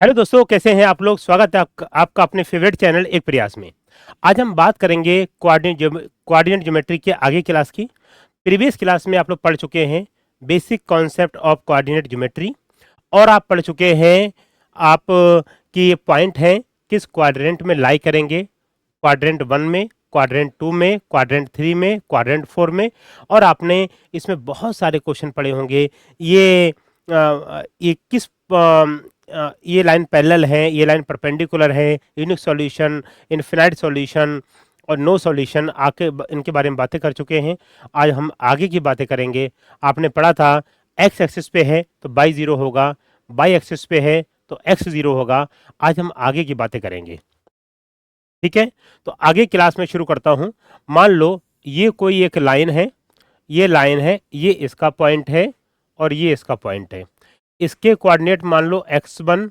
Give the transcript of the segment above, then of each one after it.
Hello दोस्तों, कैसे हैं आप लोग। स्वागत है आपका अपने फेवरेट चैनल एक प्रयास में। आज हम बात करेंगे कोऑर्डिनेट ज्योमेट्री के आगे क्लास की। प्रीवियस क्लास में आप लोग पढ़ चुके हैं basic concept of coordinate geometry, और आप पढ़ चुके हैं आप कि ये पॉइंट हैं किस क्वाड्रेंट में लाई करेंगे। क्वाड्रेंट 1 में, क्वाड्रेंट 2 में, क्वाड्रेंट 3 में, क्वाड्रेंट 4 में। और आपने इसमें बहुत सारे क्वेश्चन पढ़े होंगे। ये किस ये लाइन पैरेलल है, ये लाइन परपेंडिकुलर है, यूनिक सॉल्यूशन, इनफिनाइट सॉल्यूशन और नो सॉल्यूशन आके इनके बारे में बातें कर चुके हैं। आज हम आगे की बातें करेंगे। आपने पढ़ा था एक्स एक्सिस पे है तो बाई ज़ीरो होगा, बाई एक्सिस पे है तो एक्स ज़ीरो होगा। आज हम आगे की बातें करेंगे, ठीक है। तो आगे क्लास में शुरू करता हूँ। मान लो ये कोई एक लाइन है, ये लाइन है, ये इसका पॉइंट है और ये इसका पॉइंट है। इसके कोऑर्डिनेट मान लो x1,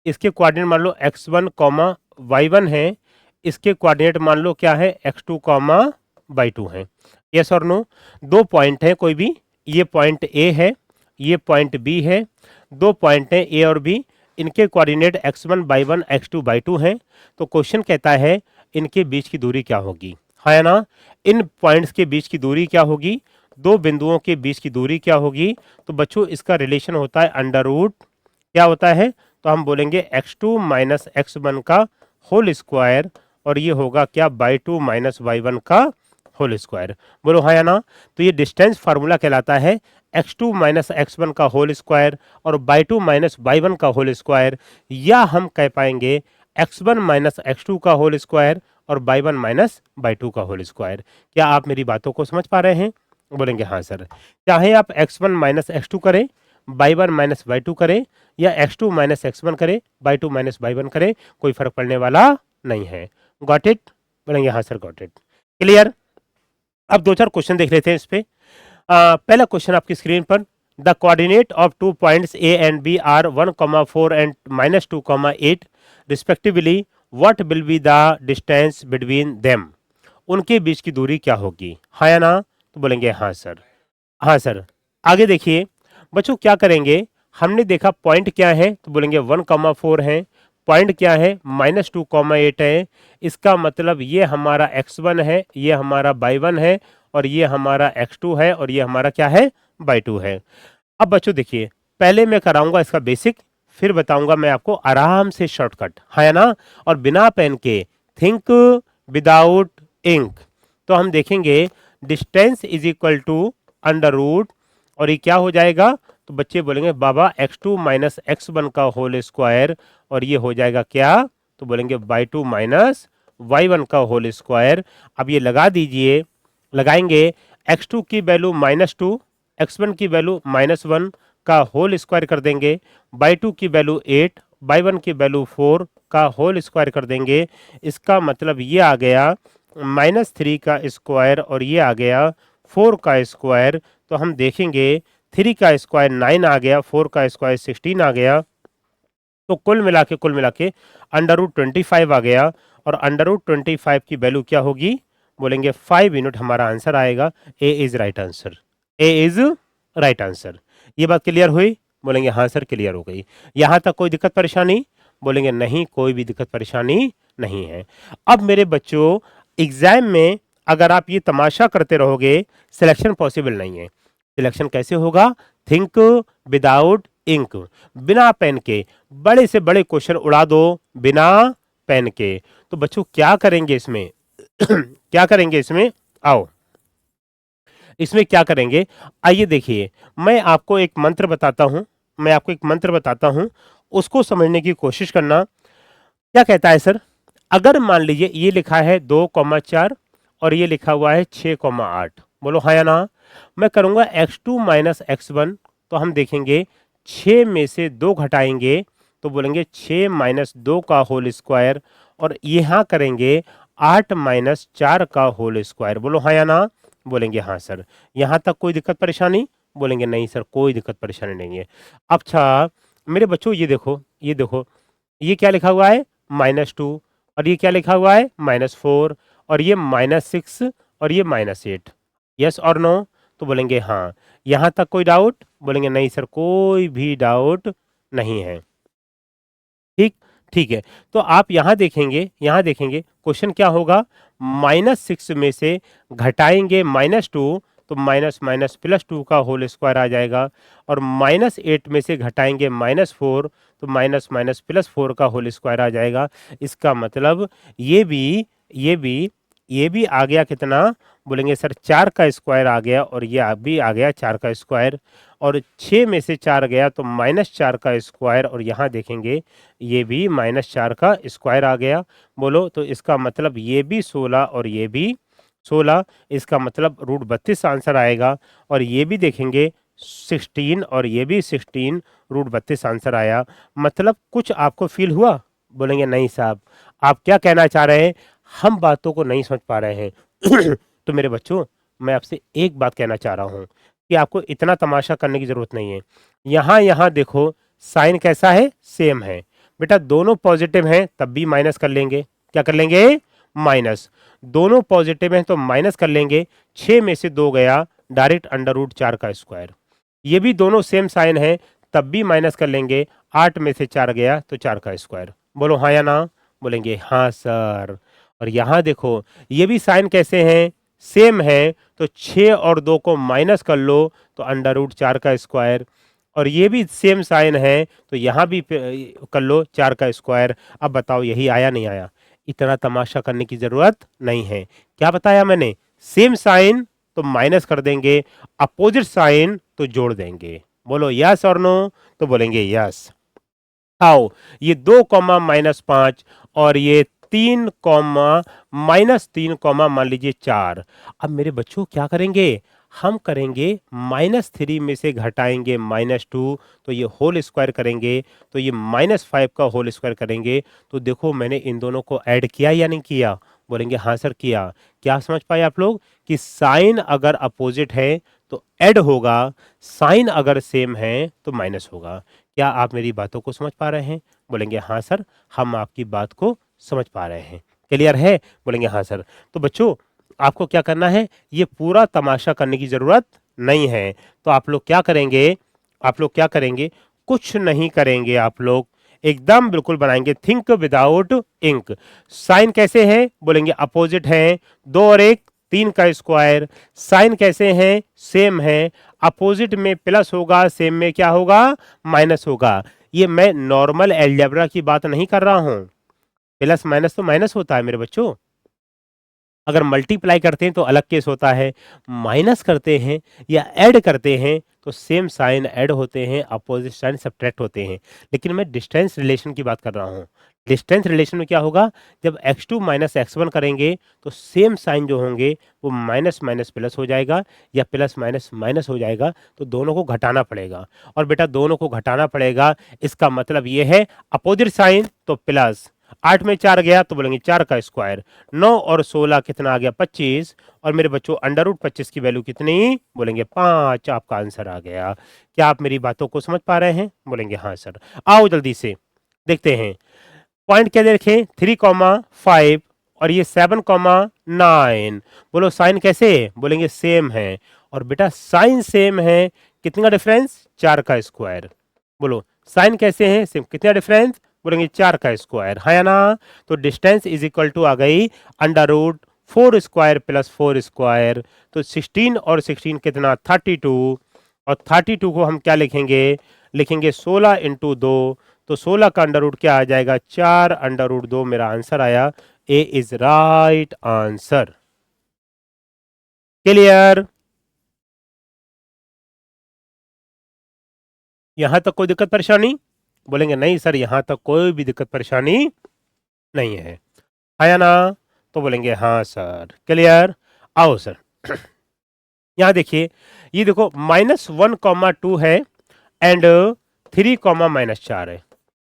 इसके कोऑर्डिनेट मान लो x1 कॉमा y1 है। इसके कोऑर्डिनेट मान लो क्या है, x2 कॉमा y2 है। यस और नो। दो पॉइंट है कोई भी, ये पॉइंट A है, ये पॉइंट B है। दो पॉइंट हैं A और B, इनके coordinate x1 y1 x2 y2 हैं। तो क्वेश्चन कहता है इनके बीच की दूरी क्या होगी, है ना। इन पॉइंट्स के बीच की दूरी क्या होगी, दो बिंदुओं के बीच की दूरी क्या होगी। तो बच्चों इसका रिलेशन होता है अंडर रूट, क्या होता है, तो हम बोलेंगे x2 माइनस x1 का होल स्क्वायर, और ये होगा क्या, बाई टू माइनस y1 का होल स्क्वायर। बोलो हाँ या ना। तो ये डिस्टेंस फार्मूला कहलाता है x2 माइनस x1 का होल स्क्वायर और बाई टू माइनस y1 का होल स्क्वायर, या हम कह पाएंगे x1 माइनस x2 का होल स्क्वायर और y1 माइनस y2 का होल स्क्वायर। क्या आप मेरी बातों को समझ पा रहे हैं। बोलेंगे हाँ सर। चाहे आप x1 माइनस x2 करें, y1 माइनस y2 करें, या x2 माइनस x1 करें, y2 माइनस y1 करें, कोई फर्क पड़ने वाला नहीं है। Got it. बोलेंगे हाँ सर, गॉट इट। क्लियर। अब दो चार क्वेश्चन देख लेते हैं इस पे। पहला क्वेश्चन आपकी स्क्रीन पर, the coordinate of two points A and B are 1,4 and -2,8 respectively, what will be the distance between them. उनके बीच की दूरी क्या होगी, हाँ या ना। तो बोलेंगे हाँ सर। हाँ सर। आगे देखिए बच्चों, क्या करेंगे, हमने देखा पॉइंट क्या है, तो बोलेंगे 1,4 है। पॉइंट क्या है, -2,8 है। इसका मतलब ये हमारा x1 है, ये हमारा y1 है, और ये हमारा x2 है, और ये हमारा क्या है, y2 है। अब बच्चों देखिए, पहले मैं कराऊंगा इसका बेसिक, फिर बताऊंगा मैं आपको आराम से शॉर्टकट, है ना। और बिना पेन के, थिंक विदाउट इंक। तो हम देखेंगे distance is equal to under root, और ये क्या हो जाएगा, तो बच्चे बोलेंगे बाबा x2 माइनस x1 का होल स्क्वायर, और ये हो जाएगा क्या, तो बोलेंगे y2 माइनस y1 का होल स्क्वायर। अब ये लगा दीजिए, लगाएंगे x2 की वैल्यू -2, x1 की वैल्यू -1 का होल स्क्वायर कर देंगे, y2 की वैल्यू 8, y1 की वैल्यू 4 का होल स्क्वायर कर देंगे। इसका मतलब ये आ गया -3 का स्क्वायर, और ये आ गया 4 का स्क्वायर। तो हम देखेंगे 3 का स्क्वायर 9 आ गया, 4 का स्क्वायर 16 आ गया। तो कुल मिला के अंडर रूट 25 आ गया, और अंडर रूट 25 की वैल्यू क्या होगी, बोलेंगे 5 यूनिट हमारा आंसर आएगा। A is right answer, A is right answer. ये बात क्लियर हुई। बोलेंगे हाँ सर, क्लियर हो गई। यहाँ तक कोई दिक्कत परेशानी, बोलेंगे नहीं, कोई भी दिक्कत परेशानी नहीं है। अब मेरे बच्चों, एग्जाम में अगर आप ये तमाशा करते रहोगे, सिलेक्शन पॉसिबल नहीं है। सिलेक्शन कैसे होगा, थिंक विदाउट इंक, बिना पेन के बड़े से बड़े क्वेश्चन उड़ा दो, बिना पेन के। तो बच्चों क्या करेंगे इसमें क्या करेंगे इसमें, आओ इसमें क्या करेंगे। आइए देखिए, मैं आपको एक मंत्र बताता हूं, मैं आपको एक मंत्र बताता हूं, उसको समझने की कोशिश करना। क्या कहता है सर, अगर मान लीजिए ये लिखा है 2,4 और ये लिखा हुआ है 6,8, बोलो हाँ या ना। मैं करूंगा x2 माइनस x1, तो हम देखेंगे 6 में से 2 घटाएंगे, तो बोलेंगे 6 माइनस 2 का होल स्क्वायर, और यहाँ करेंगे 8 माइनस 4 का होल स्क्वायर। बोलो हाँ या ना। बोलेंगे हाँ सर। यहाँ तक कोई दिक्कत परेशानी, बोलेंगे नहीं सर, कोई दिक्कत परेशानी नहीं है। अच्छा मेरे बच्चों, ये देखो, ये देखो, ये क्या लिखा हुआ है, -2, और ये क्या लिखा हुआ है, -4, और ये -6, और ये -8। यस और नो। तो बोलेंगे हाँ। यहाँ तक कोई डाउट, बोलेंगे नहीं सर, कोई भी डाउट नहीं है। ठीक, ठीक है। तो आप यहाँ देखेंगे क्वेश्चन क्या होगा, -6 में से घटाएँगे -2 तो माइनस माइनस +2 का होल स्क्वायर आ जाएगा और -8 में से घटाएँगे -4 तो माइनस माइनस +4 का होल स्क्वायर आ जाएगा। इसका मतलब ये भी ये भी ये भी आ गया कितना? बोलेंगे सर 4 का स्क्वायर आ गया और ये भी आ गया 4 का स्क्वायर और 6 में से 4 गया तो -4 का स्क्वायर और यहाँ देखेंगे ये भी -4 का स्क्वायर आ गया। बोलो तो इसका मतलब ये भी 16 और ये भी 16, इसका मतलब √32 आंसर आएगा और ये भी देखेंगे 16 और ये भी 16 √32 आंसर आया। मतलब कुछ आपको फ़ील हुआ? बोलेंगे नहीं साहब, आप क्या कहना चाह रहे हैं? हम बातों को नहीं समझ पा रहे हैं। तो मेरे बच्चों, मैं आपसे एक बात कहना चाह रहा हूँ कि आपको इतना तमाशा करने की ज़रूरत नहीं है। यहाँ देखो साइन कैसा है? सेम है। बेटा दोनों पॉजिटिव हैं तब भी माइनस कर लेंगे। क्या कर लेंगे? माइनस। दोनों पॉजिटिव हैं तो माइनस कर लेंगे। 6 में से 2 गया, डायरेक्ट √4 का स्क्वायर। ये भी दोनों सेम साइन है तब भी माइनस कर लेंगे। 8 में से 4 गया तो 4 का स्क्वायर। बोलो हाँ या ना? बोलेंगे हाँ सर। और यहाँ देखो ये भी साइन कैसे हैं? सेम है तो 6 और 2 को माइनस कर लो तो √4 का स्क्वायर और ये भी सेम साइन है तो यहाँ भी कर लो 4 का स्क्वायर। अब बताओ यही आया नहीं आया? इतना तमाशा करने की ज़रूरत नहीं है। क्या बताया मैंने? सेम साइन तो माइनस कर देंगे, अपोजिट साइन तो जोड़ देंगे। बोलो यस और नो? तो बोलेंगे यस। आओ ये 2 कॉमा -5 और ये 3 कॉमा -3 कॉमा मान लीजिए 4। अब मेरे बच्चों क्या करेंगे? हम करेंगे -3 में से घटाएंगे -2 तो ये होल स्क्वायर करेंगे तो ये -5 का होल स्क्वायर करेंगे। तो देखो मैंने इन दोनों को ऐड किया या नहीं किया? बोलेंगे हाँ सर किया। क्या समझ पाए आप लोग कि साइन अगर अपोजिट है तो ऐड होगा, साइन अगर सेम है तो माइनस होगा। क्या आप मेरी बातों को समझ पा रहे हैं? बोलेंगे हाँ सर, हम आपकी बात को समझ पा रहे हैं। क्लियर है? बोलेंगे हाँ सर। तो बच्चों आपको क्या करना है? ये पूरा तमाशा करने की ज़रूरत नहीं है। तो आप लोग क्या करेंगे? कुछ नहीं करेंगे आप लोग, एकदम बिल्कुल बनाएंगे थिंक विदाउट इंक। साइन कैसे है? बोलेंगे अपोजिट है, 2 और 1 3 का स्क्वायर। साइन कैसे हैं? सेम है। अपोजिट में प्लस होगा, सेम में क्या होगा? माइनस होगा। ये मैं नॉर्मल अलजेब्रा की बात नहीं कर रहा हूं। प्लस माइनस तो माइनस होता है मेरे बच्चों। अगर मल्टीप्लाई करते हैं तो अलग केस होता है, माइनस करते हैं या ऐड करते हैं तो सेम साइन ऐड होते हैं, अपोजिट साइन सब्ट्रैक्ट होते हैं। लेकिन मैं डिस्टेंस रिलेशन की बात कर रहा हूँ। डिस्टेंस रिलेशन में क्या होगा? जब x2 माइनस x1 करेंगे तो सेम साइन जो होंगे वो माइनस माइनस प्लस हो जाएगा या प्लस माइनस माइनस हो जाएगा, तो दोनों को घटाना पड़ेगा। और बेटा दोनों को घटाना पड़ेगा, इसका मतलब ये है अपोजिट साइन तो प्लस, 8 में 4 गया तो बोलेंगे 4 का स्क्वायर। 9 और 16 कितना आ गया? 25। और मेरे बच्चों √25 की वैल्यू कितनी? बोलेंगे 5। आपका आंसर आ गया। क्या आप मेरी बातों को समझ पा रहे हैं? बोलेंगे हाँ सर। आओ जल्दी से देखते हैं पॉइंट क्या दे रखे? 3,5 और ये 7,9। बोलो साइन कैसे है? बोलेंगे सेम है। और बेटा साइन सेम है, कितना डिफरेंस? 4 का स्क्वायर। बोलो साइन कैसे है? सेम, कितना डिफरेंस? बोलेंगे 4 का स्क्वायर, है या ना? तो डिस्टेंस इज इक्वल टू आ गई √4 स्क्वायर प्लस 4 स्क्वायर। तो 16 और 16 कितना? 32। और 32 को हम क्या लिखेंगे? लिखेंगे 16 इंटू 2 तो 16 का अंडर क्या आ जाएगा? 4 √2 मेरा आंसर आया। ए इज राइट आंसर। क्लियर? यहां तक कोई दिक्कत परेशानी? बोलेंगे नहीं सर, यहां तक कोई भी दिक्कत परेशानी नहीं है, आया ना? तो बोलेंगे हाँ सर। क्लियर? आओ सर। यहाँ देखिए, ये देखो -1,2 है एंड 3,-4 है।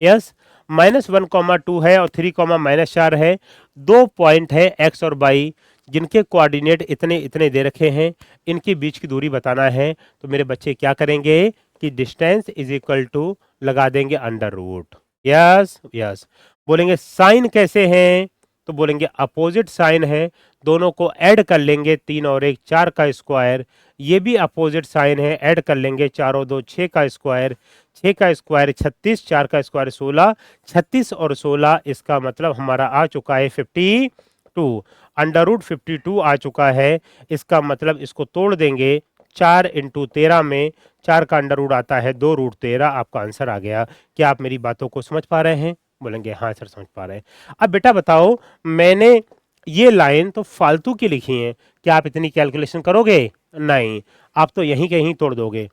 यस, -1,2 है और 3,-4 है। 2 पॉइंट है एक्स और वाई जिनके कोऑर्डिनेट इतने इतने दे रखे हैं, इनके बीच की दूरी बताना है। तो मेरे बच्चे क्या करेंगे कि डिस्टेंस इज इक्वल टू लगा देंगे अंडर रूट। Yes yes. बोलेंगे साइन कैसे हैं? तो बोलेंगे अपोजिट साइन है, दोनों को ऐड कर लेंगे, 3 और 1 4 का स्क्वायर। ये भी अपोजिट साइन है, ऐड कर लेंगे, चारों दो 6 का स्क्वायर, 6 का स्क्वायर 36, 4 का स्क्वायर 16, 36 और 16 इसका मतलब हमारा आ चुका है 52, अंडर रूट 52 आ चुका है। इसका मतलब इसको तोड़ देंगे 4 इंटू 13 में, 4 का अंडर रूट आता है 2 रूट 13, आपका आंसर आ गया। क्या आप मेरी बातों को समझ पा रहे हैं? बोलेंगे हाँ सर समझ पा रहे हैं। अब बेटा बताओ, मैंने ये लाइन तो फालतू की लिखी है, क्या आप इतनी कैलकुलेशन करोगे? नहीं, आप तो यहीं कहीं तोड़ दोगे।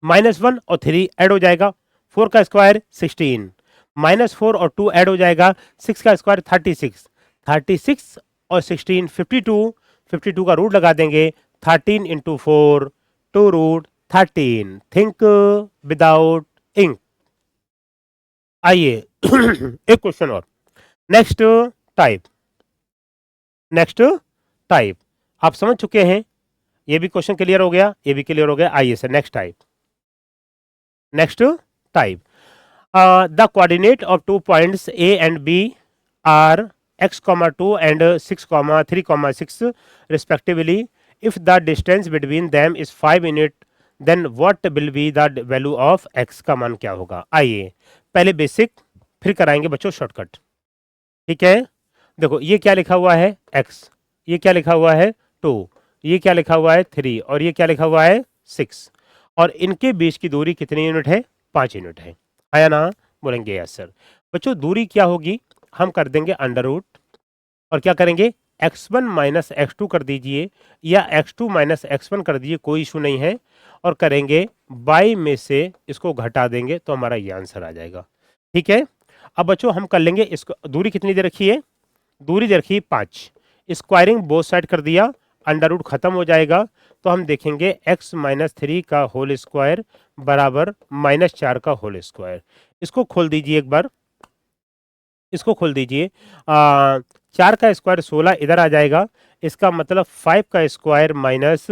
-1 और 3 ऐड हो जाएगा, 4 का स्क्वायर 16, -4 और 2 ऐड हो जाएगा, 6 का स्क्वायर 36, 36 और 16 52, 52 का रूट लगा देंगे, 13 into 4 2 root 13। Think without ink. आइए एक क्वेश्चन और, नेक्स्ट टाइप, नेक्स्ट टाइप आप समझ चुके हैं, ये भी क्वेश्चन क्लियर हो गया, ये भी क्लियर हो गया। आइए sir next type, next type, the coordinate of 2 points A and B are x, 2 and 6, 3, 6 respectively. If the distance between them is 5 unit, then what will be the value of x? का मान क्या होगा? आइए पहले basic, फिर कराएंगे बच्चों shortcut. ठीक है, देखो ये क्या लिखा हुआ है x, ये क्या लिखा हुआ है 2, ये क्या लिखा हुआ है 3 और ये क्या लिखा हुआ है 6, और इनके बीच की दूरी कितनी यूनिट है? 5 यूनिट है, आया ना? बोलेंगे यस सर। बच्चों दूरी क्या होगी? हम कर देंगे अंडर रूट, और क्या करेंगे x1 माइनस x2 कर दीजिए, या x2 माइनस x1 कर दीजिए, कोई इशू नहीं है, और करेंगे बाई में से इसको घटा देंगे तो हमारा ये आंसर आ जाएगा। ठीक है, अब बच्चों हम कर लेंगे इसको, दूरी कितनी दे रखी है? दूरी दे रखी है 5, स्क्वायरिंग बोथ साइड कर दिया, अंडर रूट खत्म हो जाएगा, तो हम देखेंगे x माइनस 3 का होल स्क्वायर बराबर -4 का होल स्क्वायर। इसको खोल दीजिए एक बार, इसको खोल दीजिए, 4 का स्क्वायर 16 इधर आ जाएगा, इसका मतलब 5 का स्क्वायर माइनस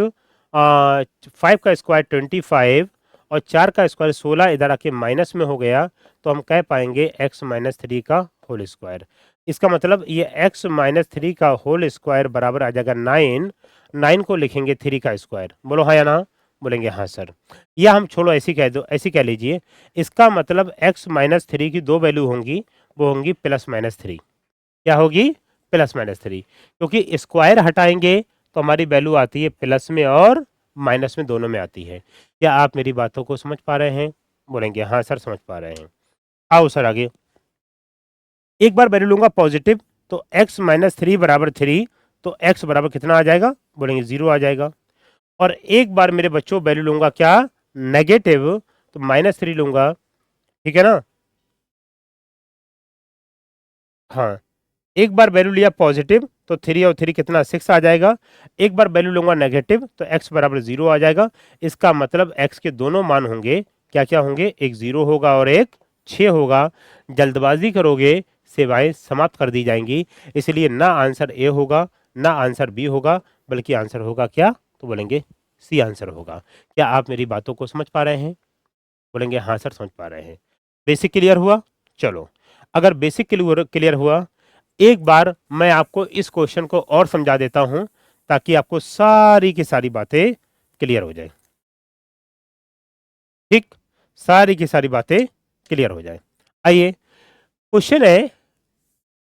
5 का स्क्वायर 25 और 4 का स्क्वायर 16 इधर आके माइनस में हो गया, तो हम कह पाएंगे x माइनस 3 का होल स्क्वायर। इसका मतलब ये x माइनस 3 का होल स्क्वायर बराबर आ जाएगा 9, 9 को लिखेंगे 3 का स्क्वायर। बोलो हाँ या ना? बोलेंगे हाँ सर। या हम छोड़ो ऐसी कह दो, ऐसी कह लीजिए, इसका मतलब x माइनस 3 की दो वैल्यू होंगी, वो होंगी +-3। क्या होगी? +-3, क्योंकि स्क्वायर हटाएंगे तो हमारी वैल्यू आती है प्लस में और माइनस में, दोनों में आती है। क्या आप मेरी बातों को समझ पा रहे हैं? बोलेंगे हाँ सर समझ पा रहे हैं। आओ सर आगे, एक बार वैल्यू लूंगा पॉजिटिव, तो x माइनस 3 बराबर 3, तो x बराबर कितना आ जाएगा? बोलेंगे 0 आ जाएगा। और एक बार मेरे बच्चों वैल्यू लूंगा क्या? नेगेटिव, तो -3 लूंगा, ठीक है ना? हाँ, एक बार वैल्यू लिया पॉजिटिव तो 3 और 3 कितना 6 आ जाएगा, एक बार वैल्यू लूंगा नेगेटिव तो x बराबर 0 आ जाएगा। इसका मतलब x के दोनों मान होंगे, क्या क्या होंगे? एक 0 होगा और एक 6 होगा। जल्दबाजी करोगे सेवाएं समाप्त कर दी जाएंगी, इसलिए ना आंसर ए होगा ना आंसर बी होगा, बल्कि आंसर होगा क्या? तो बोलेंगे सी आंसर होगा। क्या आप मेरी बातों को समझ पा रहे हैं? बोलेंगे हाँ सर समझ पा रहे हैं। बेसिक क्लियर हुआ? चलो, अगर बेसिक क्लियर हुआ, एक बार मैं आपको इस क्वेश्चन को और समझा देता हूं, ताकि आपको सारी की सारी बातें क्लियर हो जाए। ठीक, सारी की सारी बातें क्लियर हो जाए। आइए क्वेश्चन है,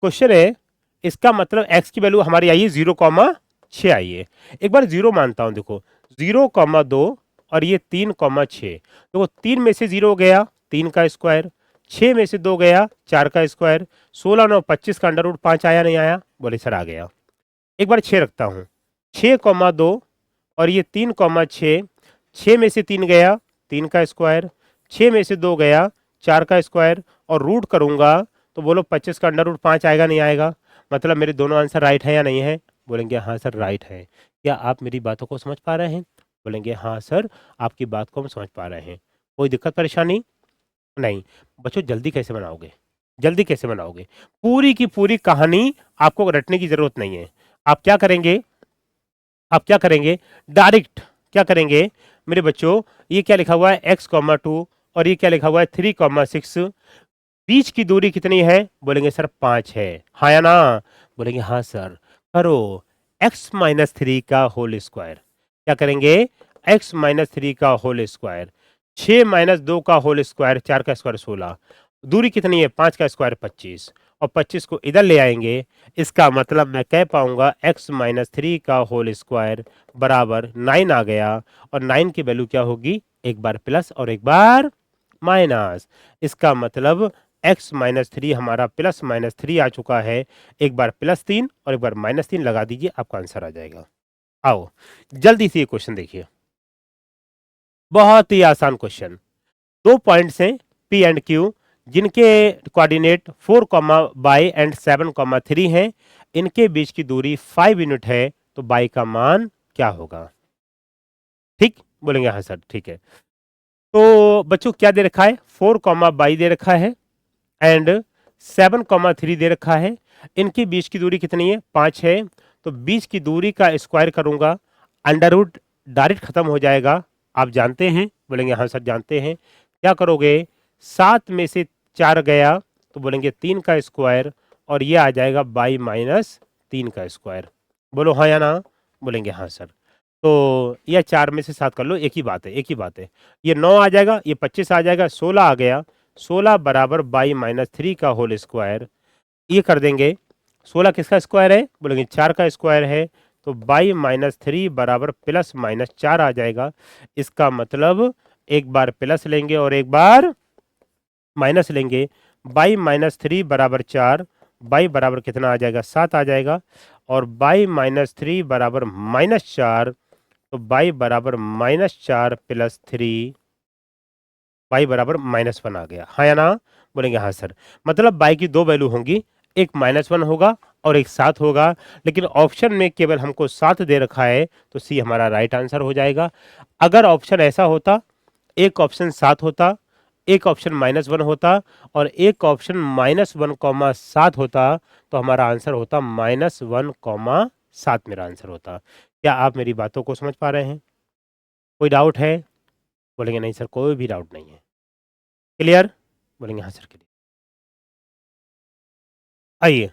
क्वेश्चन है, इसका मतलब x की वैल्यू हमारी आई है 0,6 आई है। एक बार 0 मानता हूं, देखो 0,2 और ये 3,6, देखो 3 में से 0 गया 3 का स्क्वायर, 6 में से 2 गया 4 का स्क्वायर, 16 9 25 का अंडर रूट 5 आया नहीं आया? बोले सर आ गया। एक बार 6 रखता हूँ, 6,2 और ये 3,6, 6 में से 3 गया 3 का स्क्वायर, 6 में से 2 गया 4 का स्क्वायर, और रूट करूंगा तो बोलो 25 का अंडर रूट 5 आएगा नहीं आएगा? मतलब मेरे दोनों आंसर राइट है या नहीं है? बोलेंगे हाँ सर राइट है। क्या आप मेरी बातों को समझ पा रहे हैं? बोलेंगे हाँ सर आपकी बात को हम समझ पा रहे हैं। कोई दिक्कत परेशानी नहीं? बच्चों जल्दी कैसे बनाओगे? जल्दी कैसे बनाओगे? पूरी की पूरी कहानी आपको रटने की जरूरत नहीं है। आप क्या करेंगे, आप क्या करेंगे, डायरेक्ट क्या करेंगे मेरे बच्चों, ये क्या लिखा हुआ है x,2 और ये क्या लिखा हुआ है 3,6, बीच की दूरी कितनी है? बोलेंगे सर 5 है, हाँ या ना? बोलेंगे हाँ सर। करो x माइनस 3 का होल स्क्वायर, क्या करेंगे, x माइनस 3 का होल स्क्वायर, 6 माइनस 2 का होल स्क्वायर, 4 का स्क्वायर 16, दूरी कितनी है, 5 का स्क्वायर 25, और 25 को इधर ले आएंगे। इसका मतलब मैं कह पाऊंगा x माइनस 3 का होल स्क्वायर बराबर 9 आ गया, और 9 की वैल्यू क्या होगी, एक बार प्लस और एक बार माइनस। इसका मतलब x माइनस 3 हमारा प्लस माइनस 3 आ चुका है, एक बार प्लस 3 और एक बार माइनस 3 लगा दीजिए, आपका आंसर आ जाएगा। आओ जल्दी से ये क्वेश्चन देखिए, बहुत ही आसान क्वेश्चन। दो पॉइंट्स हैं P एंड Q, जिनके कोऑर्डिनेट 4 बाई एंड 7 3 हैं, इनके बीच की दूरी 5 यूनिट है, तो बाई का मान क्या होगा। ठीक बोलेंगे, हाँ सर ठीक है। तो बच्चों क्या दे रखा है, 4 बाई दे रखा है एंड 7 3 दे रखा है। इनके बीच की दूरी कितनी है, 5 है। तो बीच की दूरी का स्क्वायर करूंगा, अंडर रूट डायरेक्ट खत्म हो जाएगा, आप जानते हैं, बोलेंगे हाँ सर जानते हैं। क्या करोगे, 7 में से 4 गया तो बोलेंगे 3 का स्क्वायर, और ये आ जाएगा बाई माइनस 3 का स्क्वायर। बोलो हाँ या ना, बोलेंगे हाँ सर। तो यह 4 में से 7 कर लो, एक ही बात है, एक ही बात है। ये 9 आ जाएगा, ये 25 आ जाएगा, 16 आ गया, 16 बराबर बाई माइनस 3 का होल स्क्वायर। ये कर देंगे, 16 किसका स्क्वायर है, बोलेंगे 4 का स्क्वायर है, तो बाई माइनस 3 बराबर प्लस माइनस 4 आ जाएगा। इसका मतलब एक बार प्लस लेंगे और एक बार माइनस लेंगे। बाई माइनस 3 बराबर 4, बाई बराबर कितना आ जाएगा, 7 आ जाएगा, और बाई माइनस 3 बराबर माइनस 4, तो बाई बराबर माइनस 4 प्लस 3, बाई बराबर -1 आ गया, हाँ या ना, बोलेंगे हाँ सर। मतलब बाई की दो वैल्यू होंगी, एक -1 होगा और एक 7 होगा, लेकिन ऑप्शन में केवल हमको 7 दे रखा है, तो सी हमारा राइट आंसर हो जाएगा। अगर ऑप्शन ऐसा होता, एक ऑप्शन 7 होता, एक ऑप्शन -1 होता, और एक ऑप्शन -1, 7 होता, तो हमारा आंसर होता -1, 7 मेरा आंसर होता। क्या आप मेरी बातों को समझ पा रहे हैं, कोई डाउट है, बोलेंगे नहीं सर कोई भी डाउट नहीं है, क्लियर, बोलेंगे हाँ सर क्लियर। आइए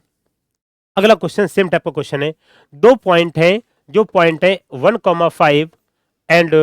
अगला क्वेश्चन सेम टाइप का क्वेश्चन है। दो पॉइंट हैं, जो पॉइंट है 1,5 एंड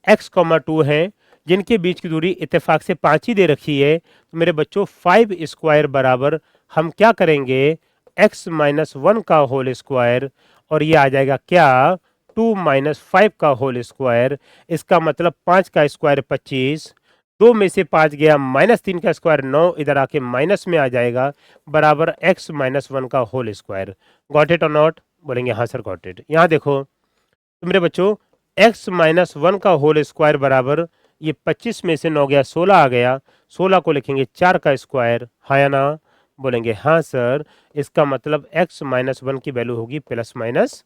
x,2 है, जिनके बीच की दूरी इत्तेफाक से 5 ही दे रखी है। तो मेरे बच्चों 5 स्क्वायर बराबर हम क्या करेंगे, x माइनस 1 का होल स्क्वायर, और ये आ जाएगा क्या, 2 माइनस 5 का होल स्क्वायर। इसका मतलब 5 का स्क्वायर 25, 2 में से 5 गया, -3 का स्क्वायर 9, इधर आके माइनस में आ जाएगा, बराबर x माइनस 1 का होल स्क्वायर। गॉट इट और नॉट, बोलेंगे हाँ सर गॉट इट। यहाँ देखो तो मेरे बच्चों x माइनस 1 का होल स्क्वायर बराबर, ये 25 में से 9 गया, 16 आ गया, 16 को लिखेंगे 4 का स्क्वायर, हाँ या ना, बोलेंगे हाँ सर। इसका मतलब x माइनस 1 की वैल्यू होगी +4,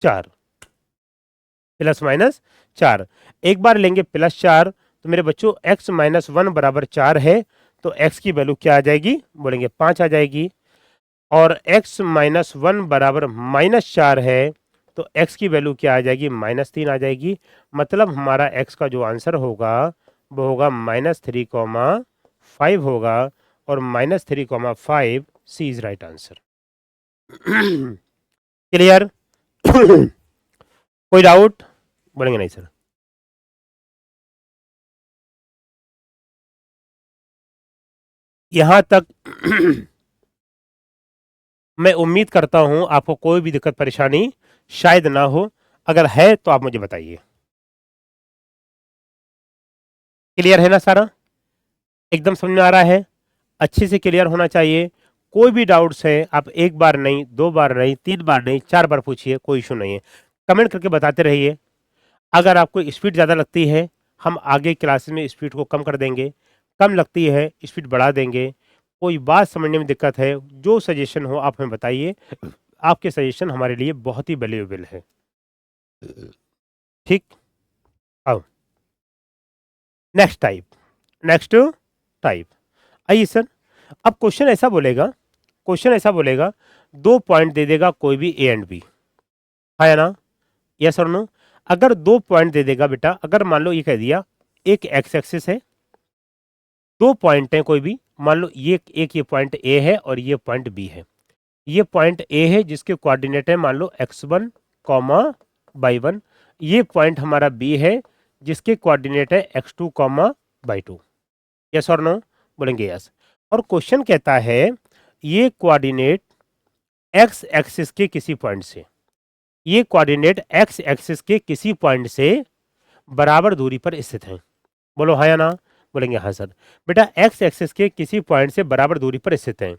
+4। एक बार लेंगे +4, तो मेरे बच्चों x माइनस 1 बराबर 4 है, तो x की वैल्यू क्या आ जाएगी, बोलेंगे 5 आ जाएगी, और x माइनस 1 बराबर -4 है, तो x की वैल्यू क्या आ जाएगी, -3 आ जाएगी। मतलब हमारा x का जो आंसर होगा वो होगा -3,5 होगा, और -3,5 सी इज राइट आंसर। क्लियर, कोई डाउट, बोलेंगे नहीं सर। यहां तक मैं उम्मीद करता हूं आपको कोई भी दिक्कत परेशानी शायद ना हो, अगर है तो आप मुझे बताइए। क्लियर है ना सारा, एकदम समझ में आ रहा है, अच्छे से क्लियर होना चाहिए। कोई भी डाउट्स है आप एक बार नहीं, दो बार नहीं, तीन बार नहीं, 4 बार पूछिए, कोई इशू नहीं है। कमेंट करके बताते रहिए। अगर आपको स्पीड ज़्यादा लगती है, हम आगे क्लासेस में स्पीड को कम कर देंगे, कम लगती है स्पीड बढ़ा देंगे। कोई बात समझने में दिक्कत है, जो सजेशन हो आप हमें बताइए, आपके सजेशन हमारे लिए बहुत ही वैल्यूएबल है। ठीक, आओ नेक्स्ट टाइप, नेक्स्ट टाइप। आइए सर, अब क्वेश्चन ऐसा बोलेगा, दो पॉइंट दे देगा कोई भी ए एंड बी, है ना, यस और नो। अगर दो पॉइंट दे देगा बेटा, अगर मान लो ये कह दिया एक एक्स एक्सिस है, दो पॉइंट हैं कोई भी, मान लो ये एक ये पॉइंट ए है और ये पॉइंट बी है। ये पॉइंट ए है जिसके कोऑर्डिनेट है मान लो x1, y1, ये पॉइंट हमारा बी है जिसके कोऑर्डिनेट है x2 comma by two. Yes और नो? बोलेंगे यस। और क्वेश्चन कहता है ये कोऑर्डिनेट x एक्सिस के किसी पॉइंट से, ये कोऑर्डिनेट x एक्सिस के किसी पॉइंट से बराबर दूरी पर स्थित हैं। बोलो हाँ या ना? बोलेंगे हाँ सर। बेटा x एक्सिस के किसी पॉइंट से बराबर दूरी पर स्थित हैं,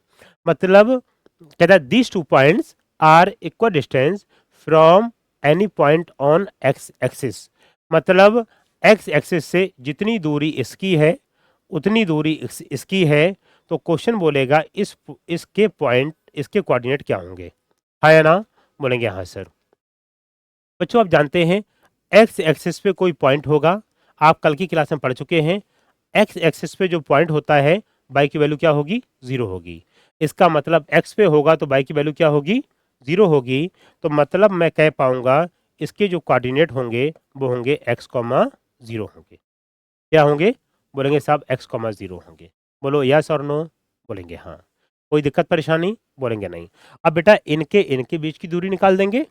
मतलब कहता है these two points are equal distance from any point on x axis, मतलब x एक्सिस से जितनी दूरी इसकी है उतनी दूरी इसकी है। तो क्वेश्चन बोलेगा इसके पॉइंट, इसके कोऑर्डिनेट क्या होंगे? हाँ या ना? बोलेंगे हाँ सर। बच्चों आप जानते हैं x एक्सिस पे कोई पॉइंट होगा, आप कल की क्लास में पढ़ चुके हैं। x एक्सिस पे जो पॉइंट होता है y की वैल्यू क्या होगी? 0 होगी। इसका मतलब x पे होगा तो y की वैल्यू क्या होगी? 0 होगी। तो मतलब मैं कह पाऊंगा इसके जो कोऑर्डिनेट होंगे वो होंगे x, 0 होंगे। क्या होंगे? बोलेंगे साहब x, 0 होंगे। बोलो यस और नो? बोलेंगे हाँ। कोई दिक्कत परेशानी? बोलेंगे नहीं। अब बेटा इनके इनके बीच की दूरी निकाल देंगे,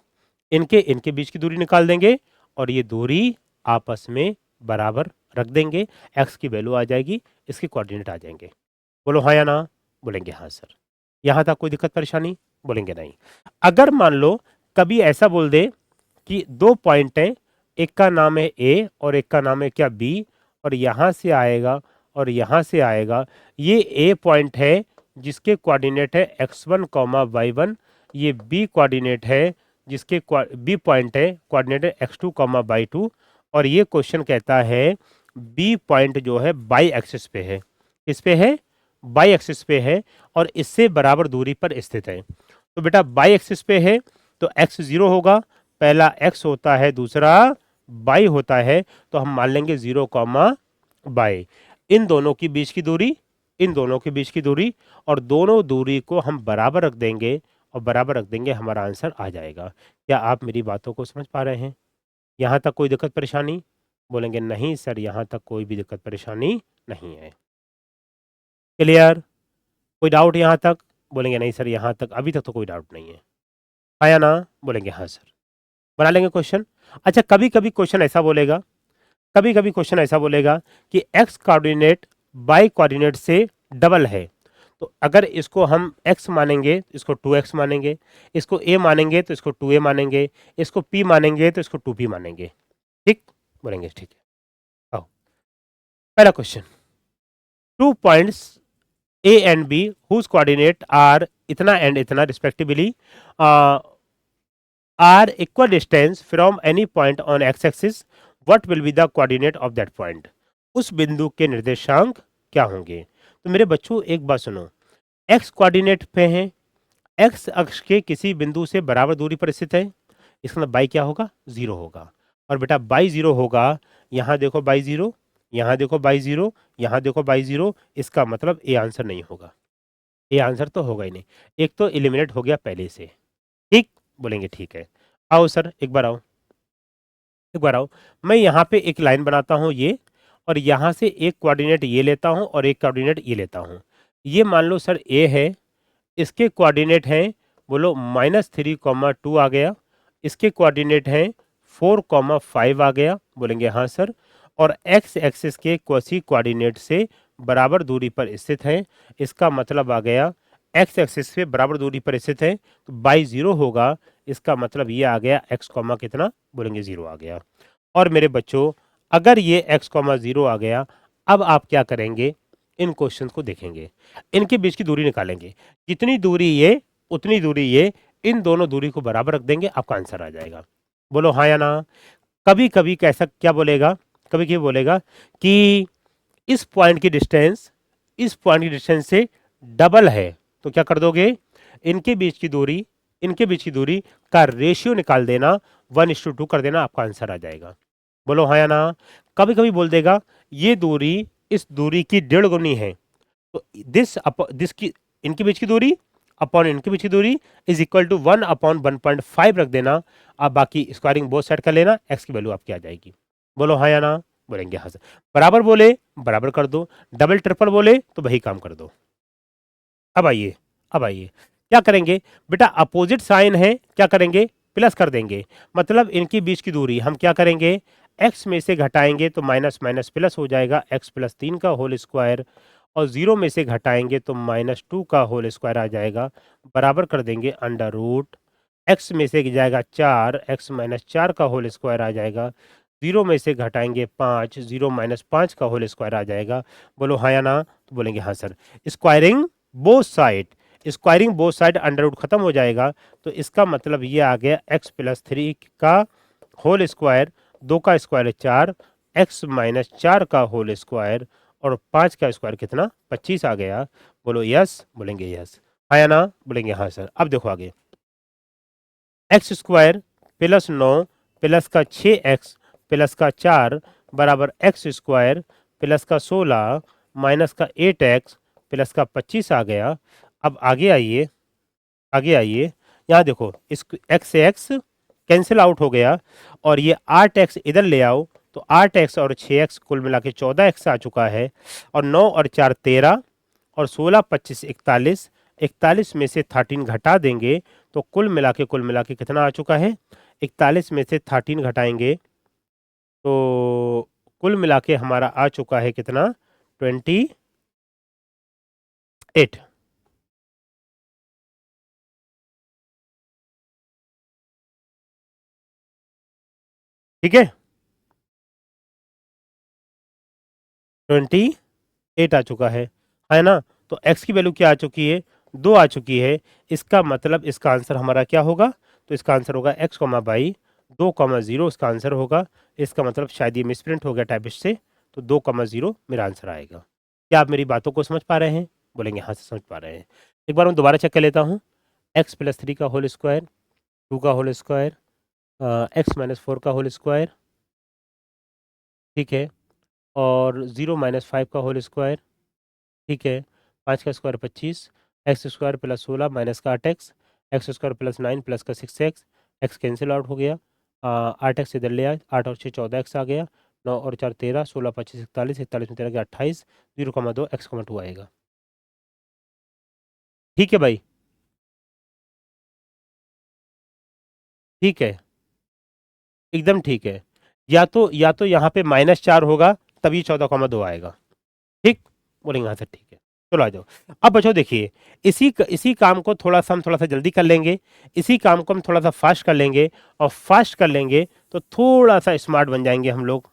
इनके इनके बीच की दूरी निकाल देंगे और ये दूरी आपस में बराबर रख देंगे, x की वैल्यू आ जाएगी, इसके कोऑर्डिनेट आ जाएंगे। बोलो हाँ या ना? बोलेंगे हाँ सर। यहाँ तक कोई दिक्कत परेशानी? बोलेंगे नहीं। अगर मान लो कभी ऐसा बोल दे कि दो पॉइंट हैं, एक का नाम है ए और एक का नाम है क्या बी, और यहाँ से आएगा और यहाँ से आएगा, ये ए पॉइंट है जिसके कोऑर्डिनेट है x1 कॉमा y1, ये बी कोऑर्डिनेट है जिसके बी पॉइंट है कोऑर्डिनेट है x2 कॉमा y2, और ये क्वेश्चन कहता है बी पॉइंट जो है बाई एक्सिस पे है। किस पे है? बाई एक्सिस पे है और इससे बराबर दूरी पर स्थित है। तो बेटा बाई एक्सिस पे है तो x 0 होगा, पहला x होता है, दूसरा y होता है, तो हम मान लेंगे 0 कॉमा बाई। इन दोनों के बीच की दूरी, इन दोनों के बीच की दूरी, और दोनों दूरी को हम बराबर रख देंगे और बराबर रख देंगे, हमारा आंसर आ जाएगा। क्या आप मेरी बातों को समझ पा रहे हैं? यहाँ तक कोई दिक्कत परेशानी? बोलेंगे नहीं सर, यहाँ तक कोई भी दिक्कत परेशानी नहीं है। क्लियर? कोई डाउट यहाँ तक? बोलेंगे नहीं सर, यहाँ तक अभी तक तो कोई डाउट नहीं है। हाँ या ना? बोलेंगे हाँ सर। बना लेंगे क्वेश्चन। अच्छा कभी कभी क्वेश्चन ऐसा बोलेगा, कभी कभी क्वेश्चन ऐसा बोलेगा कि x कोऑर्डिनेट y कोऑर्डिनेट से डबल है, तो अगर इसको हम x मानेंगे तो इसको 2x मानेंगे, इसको a मानेंगे तो इसको 2a मानेंगे, इसको p मानेंगे तो इसको 2p मानेंगे। ठीक? बोलेंगे ठीक है। आओ पहला question, two points a and b whose coordinate are इतना एंड इतना respectively are equal distance from any point on x-axis, what will be the coordinate of that point? उस बिंदु के निर्देशांक क्या होंगे? तो मेरे बच्चों एक बात सुनो, x कोऑर्डिनेट पे हैं, x अक्ष के किसी बिंदु से बराबर दूरी पर स्थित है, इसका मतलब y क्या होगा? 0 होगा। और बेटा y 0 होगा, यहाँ देखो y 0, यहाँ देखो y 0, यहाँ देखो y 0, इसका मतलब ए आंसर नहीं होगा। ए आंसर तो होगा ही नहीं, एक तो एलिमिनेट हो गया पहले से। ठीक? बोलेंगे ठीक है। आओ सर एक बार आओ, एक बार आओ। मैं यहाँ पे एक लाइन बनाता हूँ ये, और यहाँ से एक कोऑर्डिनेट ये लेता हूँ और एक कोऑर्डिनेट ये लेता हूँ। ये मान लो सर ए है, इसके कोऑर्डिनेट हैं, बोलो -3, 2 आ गया। इसके कोऑर्डिनेट हैं 4, 5 आ गया। बोलेंगे हाँ सर। और x एक्सिस के किसी कोऑर्डिनेट से बराबर दूरी पर स्थित है, इसका मतलब आ गया x एक्सिस से बराबर दूरी पर स्थित है तो बाई 0 होगा, इसका मतलब ये आ गया x कॉमा कितना? बोलेंगे 0 आ गया। और मेरे बच्चों अगर ये x कॉमा 0 आ गया, अब आप क्या करेंगे? इन क्वेश्चन को देखेंगे, इनके बीच की दूरी निकालेंगे, जितनी दूरी ये उतनी दूरी ये, इन दोनों दूरी को बराबर रख देंगे, आपका आंसर आ जाएगा। बोलो हाँ या ना? कभी कभी कैसा क्या बोलेगा, कभी कभी बोलेगा कि इस पॉइंट की डिस्टेंस इस पॉइंट की डिस्टेंस से डबल है, तो क्या कर दोगे? इनके बीच की दूरी, इनके बीच की दूरी का रेशियो निकाल देना, 1:2 कर देना, आपका आंसर आ जाएगा। बोलो हाँ या ना? कभी कभी बोल देगा ये दूरी इस दूरी की 1.5 गुनी है, तो दिस की इनके बीच की दूरी अपॉन इनके बीच की दूरी इज इक्वल टू 1/1.5 रख देना। आप बाकी स्क्वायरिंग बोथ साइड कर लेना, x की वैल्यू आपकी आ जाएगी। बोलो हाँ या ना? बोलेंगे हाँ सर। बराबर बोले बराबर कर दो, डबल ट्रिपल बोले तो वही काम कर दो। अब आइए, अब आइए क्या करेंगे? बेटा अपोजिट साइन है, क्या करेंगे? प्लस कर देंगे, मतलब इनकी बीच की दूरी हम क्या करेंगे, x में से घटाएंगे तो माइनस माइनस प्लस हो जाएगा, x प्लस 3 का होल स्क्वायर, और 0 में से घटाएंगे तो -2 का होल स्क्वायर आ जाएगा, बराबर कर देंगे अंडर रूट, x में से जाएगा 4, x माइनस 4 का होल स्क्वायर आ जाएगा, 0 में से घटाएंगे 5, 0 माइनस 5 का होल स्क्वायर आ जाएगा। बोलो हाँ या ना, तो बोलेंगे हाँ sir. Squaring both side, squaring both side under root खत्म हो जाएगा, तो इसका मतलब ये आ गया x प्लस 3 का होल स्क्वायर, 2 का स्क्वायर 4, x माइनस 4 का होल स्क्वायर, और 5 का स्क्वायर कितना, 25 आ गया। बोलो यस, बोलेंगे यस। हाँ या ना, बोलेंगे हाँ सर। अब देखो आगे, एक्स स्क्वायर प्लस 9 प्लस का 6x प्लस का 4 बराबर एक्स स्क्वायर प्लस का 16 माइनस का 8x प्लस का 25 आ गया। अब आगे आइए, आगे आइए, यहाँ देखो इस x से x कैंसिल आउट हो गया, और ये 8x इधर ले आओ तो 8x और 6x कुल मिला के 14x आ चुका है, और 9 और 4 13, और 16 25 41, 41 में से 13 घटा देंगे तो कुल मिला के कितना आ चुका है, 41 में से 13 घटाएंगे तो कुल मिला के हमारा आ चुका है कितना, 28। ठीक है, 28 आ चुका है ना। तो x की वैल्यू क्या आ चुकी है, 2 आ चुकी है। इसका मतलब इसका आंसर हमारा क्या होगा, तो इसका आंसर होगा x कॉमा बाई 2,0 इसका आंसर होगा। इसका मतलब शायद ये मिसप्रिंट हो गया टाइपिस्ट से, तो 2,0 मेरा आंसर आएगा। क्या आप मेरी बातों को समझ पा रहे हैं, बोलेंगे हाँ से समझ पा रहे हैं। एक बार मैं दोबारा चेक कर लेता हूँ, एक्स प्लस 3 का होल स्क्वायर, 2 का होल स्क्वायर, एक्स माइनस 4 का होल स्क्वायर, ठीक है, और 0 माइनस 5 का होल स्क्वायर, ठीक है, 5 का square 25, x square plus 16 minus का 8x, x square plus 9 plus का 6x, एक्स कैंसिल आउट हो गया, 8x इधर ले आए, 8 और 6 14x आ गया, 9 और 4 13, 16 25 41, 41 में 13 गया 28, 0,2 x,2 आएगा। ठीक है भाई, ठीक है, एकदम ठीक है। या तो यहाँ पे -4 होगा तभी 14,2 आएगा। ठीक, बोलेंगे हाँ सर ठीक है। चलो आ जाओ। अब बच्चों देखिए, इसी काम को थोड़ा सा जल्दी कर लेंगे, इसी काम को हम थोड़ा सा फास्ट कर लेंगे, और फास्ट कर लेंगे तो थोड़ा सा स्मार्ट बन जाएंगे हम लोग।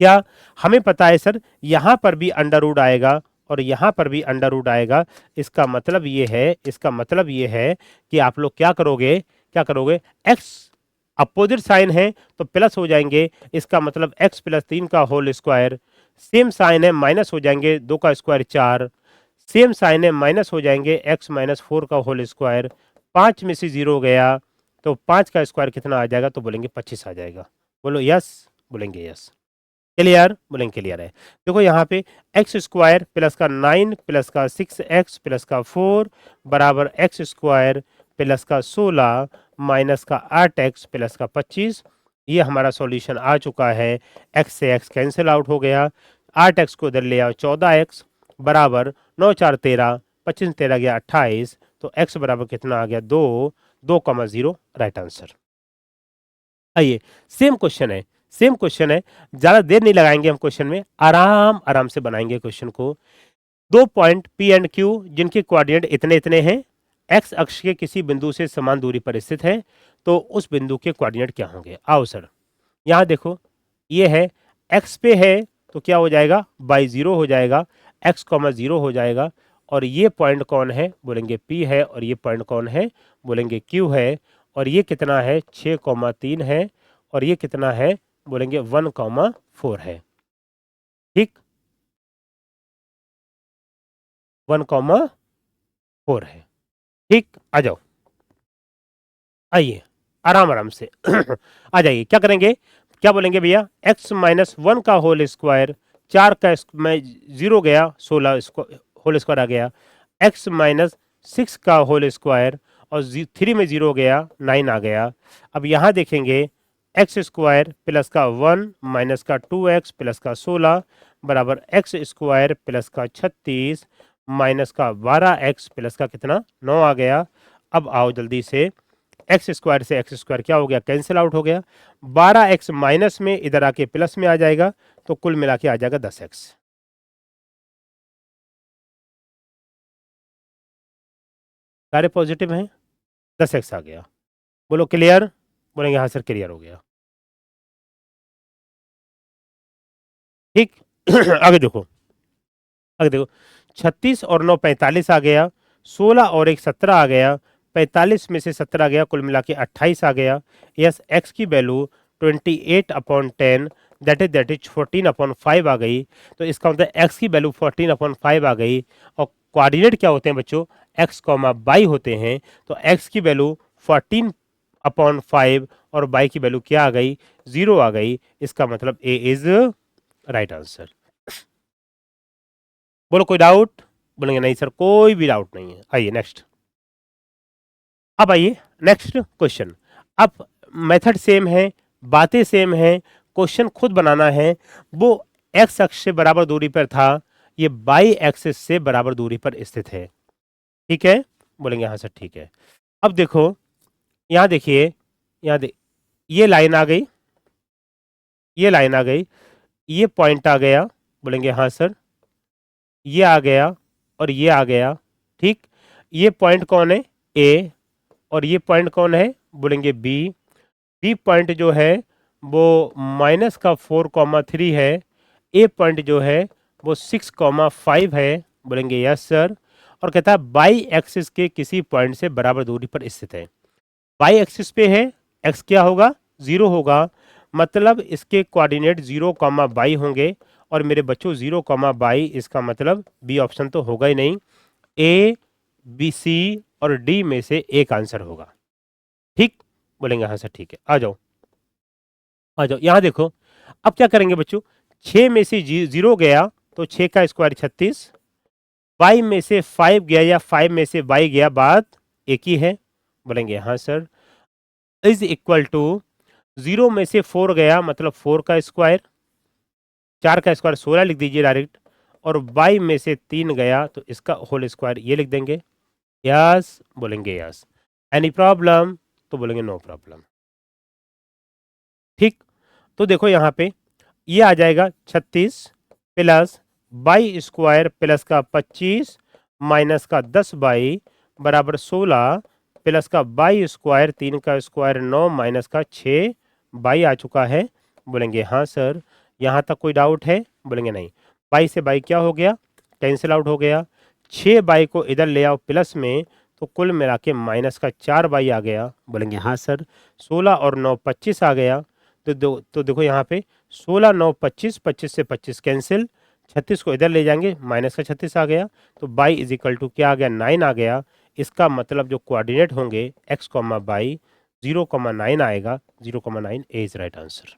क्या हमें पता है सर, यहाँ पर भी अंडर रूट आएगा और यहाँ पर भी अंडर रूट आएगा। इसका मतलब ये है कि आप लोग क्या करोगे, एक्स अपोजिट साइन है तो प्लस हो जाएंगे, इसका मतलब x प्लस 3 का होल स्क्वायर, सेम साइन है माइनस हो जाएंगे 2 का स्क्वायर 4, सेम साइन है माइनस हो जाएंगे x माइनस 4 का होल स्क्वायर, 5 में से 0 गया तो 5 का स्क्वायर कितना आ जाएगा, तो बोलेंगे 25 आ जाएगा। बोलो यस, बोलेंगे यस। क्लियर, बोलेंगे क्लियर है। देखो यहाँ पे एक्स स्क्वायर प्लस का 9 प्लस का 6x प्लस का 4 बराबर एक्स स्क्वायर प्लस का 16 माइनस का 8x प्लस का 25, ये हमारा सॉल्यूशन आ चुका है। x से x कैंसिल आउट हो गया, 8x को इधर ले आओ 14x बराबर 9 4 13, 25 13 गया 28, तो x बराबर कितना आ गया 2, 2,0 राइट आंसर। आइए, सेम क्वेश्चन है, ज़्यादा देर नहीं लगाएंगे हम क्वेश्चन में, आराम आराम से बनाएंगे क्वेश्चन को। 2 पॉइंट P एंड Q जिनके कोऑर्डिनेट इतने इतने हैं, x अक्ष के किसी बिंदु से समान दूरी पर स्थित है, तो उस बिंदु के कोऑर्डिनेट क्या होंगे। आओ सर, यहाँ देखो, ये है x पे है तो क्या हो जाएगा, बाई 0 हो जाएगा, x, 0 हो जाएगा, और ये पॉइंट कौन है, बोलेंगे P है, और ये पॉइंट कौन है, बोलेंगे Q है, और ये कितना है 6,3 है, और ये कितना है, बोलेंगे 1,4 है। ठीक, 1,4 है। ठीक, आ जाओ, आइए आराम आराम से आ जाइए। क्या करेंगे, क्या बोलेंगे भैया, x माइनस 1 का होल स्क्वायर, 4 का में 0 गया, 16 होल स्क्वायर आ गया, x माइनस 6 का होल स्क्वायर, और 3 में 0 गया, 9 आ गया। अब यहाँ देखेंगे, एक्स स्क्वायर प्लस का 1 माइनस का 2x प्लस का 16 बराबर एक्स स्क्वायर प्लस का 36 माइनस का 12x प्लस का कितना 9 आ गया। अब आओ जल्दी से, एक्स स्क्वायर से एक्स स्क्वायर क्या हो गया, कैंसिल आउट हो गया। 12x माइनस में इधर आके प्लस में आ जाएगा, तो कुल मिला के आ जाएगा 10x। सारे पॉजिटिव हैं, 10x आ गया। बोलो क्लियर, बोलेंगे हाँ सर क्लियर हो गया। ठीक आगे देखो, आगे देखो, 36 और 9 45 आ गया, 16 और 1 17 आ गया, 45 में से 17 गया, कुल मिला के 28 आ गया। यस, एक्स की वैल्यू 28/10 दैट इज 14/5 आ गई। तो इसका मतलब एक्स की वैल्यू 14/5 आ गई। और कोऑर्डिनेट क्या होते हैं बच्चों, एक्स कॉमा बाई होते हैं। तो एक्स की वैल्यू 14/5 और बाई की वैल्यू क्या आ गई, 0 आ गई। इसका मतलब ए इज राइट आंसर। बोलो कोई डाउट, बोलेंगे नहीं सर कोई भी डाउट नहीं है। आइए नेक्स्ट, अब आइए नेक्स्ट क्वेश्चन। अब मेथड सेम है, बातें सेम है, क्वेश्चन खुद बनाना है। वो एक्स अक्ष से बराबर दूरी पर था, ये बाई एक्सिस से बराबर दूरी पर स्थित है। ठीक है, बोलेंगे हाँ सर ठीक है। अब देखो यहाँ देखिए, यहाँ ये लाइन आ गई, ये लाइन आ गई, ये पॉइंट आ गया, बोलेंगे हाँ सर। ये आ गया और ये आ गया। ठीक, ये पॉइंट कौन है, ए, और ये पॉइंट कौन है, बोलेंगे बी। बी पॉइंट जो है वो -4,3 है। ए पॉइंट जो है वो 6,5 है, बोलेंगे यस सर। और कहता है बाई एक्सिस के किसी पॉइंट से बराबर दूरी पर स्थित है। बाई एक्सिस पे है, एक्स क्या होगा, 0 होगा, मतलब इसके कोऑर्डिनेट 0,बाई होंगे। और मेरे बच्चों 0,बाई, इसका मतलब बी ऑप्शन तो होगा ही नहीं, ए बी सी और डी में से एक आंसर होगा। ठीक, बोलेंगे हाँ सर ठीक है। आ जाओ, आ जाओ यहाँ देखो। अब क्या करेंगे बच्चों, 6 में से 0 गया तो 6 का स्क्वायर 36, बाई में से 5 गया या 5 में से बाई गया, बात एक ही है, बोलेंगे हाँ सर। इज इक्वल टू 0 में से 4 गया मतलब 4 का स्क्वायर, 4 का स्क्वायर 16 लिख दीजिए डायरेक्ट। और बाई में से 3 गया तो इसका होल स्क्वायर ये लिख देंगे। यस, बोलेंगे यस। एनी प्रॉब्लम, तो बोलेंगे नो प्रॉब्लम। ठीक, तो देखो यहाँ पे ये आ जाएगा 36 प्लस बाई स्क्वायर प्लस का 25 माइनस का 10 बाई बराबर 16 प्लस का बाई स्क्वायर 3 का स्क्वायर 9 माइनस का 6 बाई आ चुका है, बोलेंगे हाँ सर। यहाँ तक कोई डाउट है, बोलेंगे नहीं। बाई से बाई क्या हो गया, कैंसिल आउट हो गया। 6 बाई को इधर ले आओ प्लस में, तो कुल मिला के माइनस का 4 बाई आ गया, बोलेंगे हाँ सर। 16 और 9 25 आ गया। तो देखो यहाँ पे 16 9 25, 25 से 25 कैंसिल, 36 को इधर ले जाएंगे, माइनस का 36 आ गया। तो बाई इज इक्वल टू क्या आ गया, 9 आ गया। इसका मतलब जो कोऑर्डिनेट होंगे एक्स कॉमा बाई 0,9 आएगा, 0,9 ए इज राइट आंसर।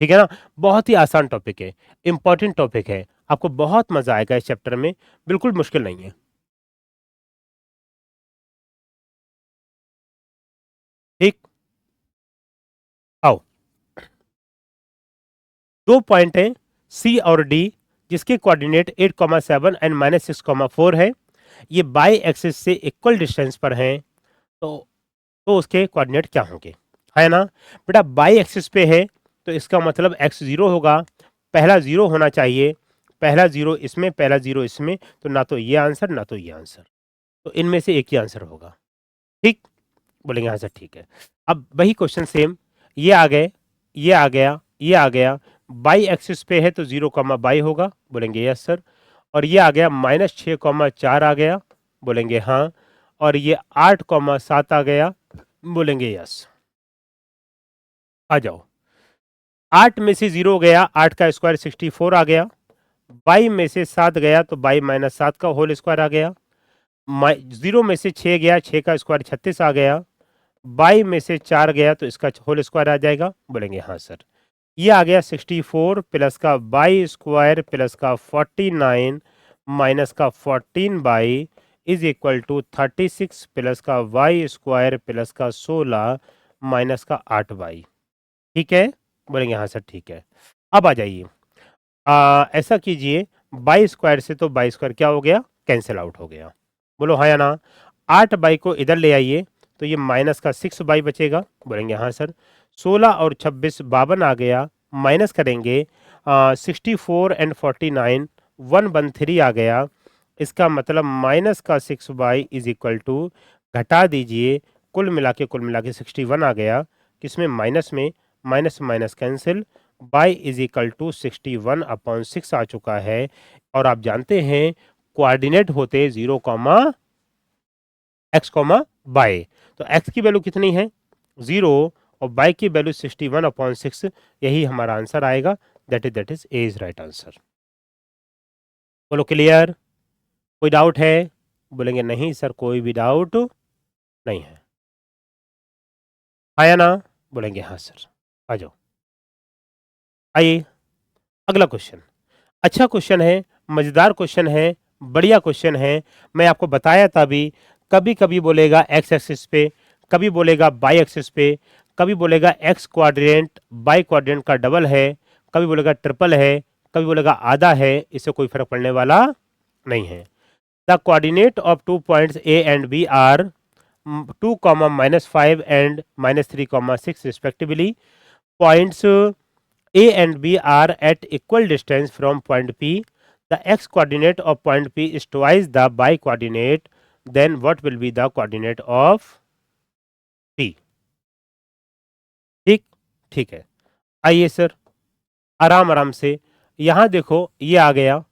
ठीक है ना, बहुत ही आसान टॉपिक है, इंपॉर्टेंट टॉपिक है, आपको बहुत मजा आएगा इस चैप्टर में, बिल्कुल मुश्किल नहीं है। ठीक, आओ, दो पॉइंट हैं सी और डी, जिसके कोऑर्डिनेट 8,7 एंड -6,4 है। ये बाई एक्सिस से इक्वल डिस्टेंस पर हैं, तो उसके कोऑर्डिनेट क्या होंगे, है ना। बेटा बाई एक्सिस पे है तो इसका मतलब एक्स 0 होगा, पहला 0 होना चाहिए, पहला 0 इसमें, पहला 0 इसमें, तो ना तो ये आंसर ना तो ये आंसर, तो इनमें से एक ही आंसर होगा। ठीक, बोलेंगे हाँ सर ठीक है। अब वही क्वेश्चन सेम, ये आ गए, ये आ गया, ये आ गया, बाई एक्सिस पे है तो 0,बाई होगा, बोलेंगे यस सर। और ये आ गया -6,4 आ गया, बोलेंगे हाँ। और ये 8,7 आ गया, बोलेंगे यस। आ जाओ, 8 में से 0 गया, 8 का स्क्वायर 64 आ गया, बाई में से 7 गया तो बाई -7 का होल स्क्वायर आ गया, 0 में से 6 गया, 6 का स्क्वायर 36 आ गया, बाई में से 4 गया तो इसका होल स्क्वायर आ जाएगा, बोलेंगे हाँ सर। ये आ गया 64 प्लस का बाई स्क्वायर प्लस का 49 माइनस का 14 y is equal to 36 plus का वाई स्क्वायर प्लस का 16 माइनस का 8 बाई। ठीक है, बोलेंगे हाँ सर ठीक है। अब आ जाइए, ऐसा कीजिए, बाई स्क्वायर से तो बाई स्क्वायर क्या हो गया, कैंसिल आउट हो गया, बोलो हाँ या ना। 8 बाई को इधर ले आइए, तो ये माइनस का 6y बचेगा, बोलेंगे हाँ सर। 16 और 26 52 आ गया, माइनस करेंगे 64 एंड 49 113 आ गया। इसका मतलब माइनस का 6y इज इक्वल टू, घटा दीजिए, कुल मिला के 61 आ गया। किसमें? माइनस में, minus minus cancel, y is equal to 61/6 आ चुका है। और आप जानते हैं कोऑर्डिनेट होते 0 कॉमा एक्स कॉमा बाय, तो x की वैल्यू कितनी है? 0 और y की वैल्यू 61/6, यही हमारा आंसर आएगा। That is a is right answer. बोलो क्लियर? कोई डाउट है? बोलेंगे नहीं सर, कोई भी डाउट नहीं है। आया ना? बोलेंगे हाँ सर। आ जाओ, आइए अगला क्वेश्चन। अच्छा क्वेश्चन है, मजेदार क्वेश्चन है, बढ़िया क्वेश्चन है। मैं आपको बताया था अभी, कभी कभी बोलेगा एक्स एक्सिस पे, कभी बोलेगा बाई एक्सिस पे, कभी बोलेगा एक्स क्वाड्रेंट बाई क्वाड्रेंट का डबल है, कभी बोलेगा ट्रिपल है, कभी बोलेगा आधा है। इससे कोई फर्क पड़ने वाला नहीं है। The coordinate of 2 points A and B are 2, -5 and -3, 6 respectively. Points A and B are at equal distance from point P. The x coordinate of point P is twice the y coordinate. Then what will be the coordinate of P? ठीक, ठीक है। आइए sir, आराम आराम से। यहाँ देखो ये आ गया,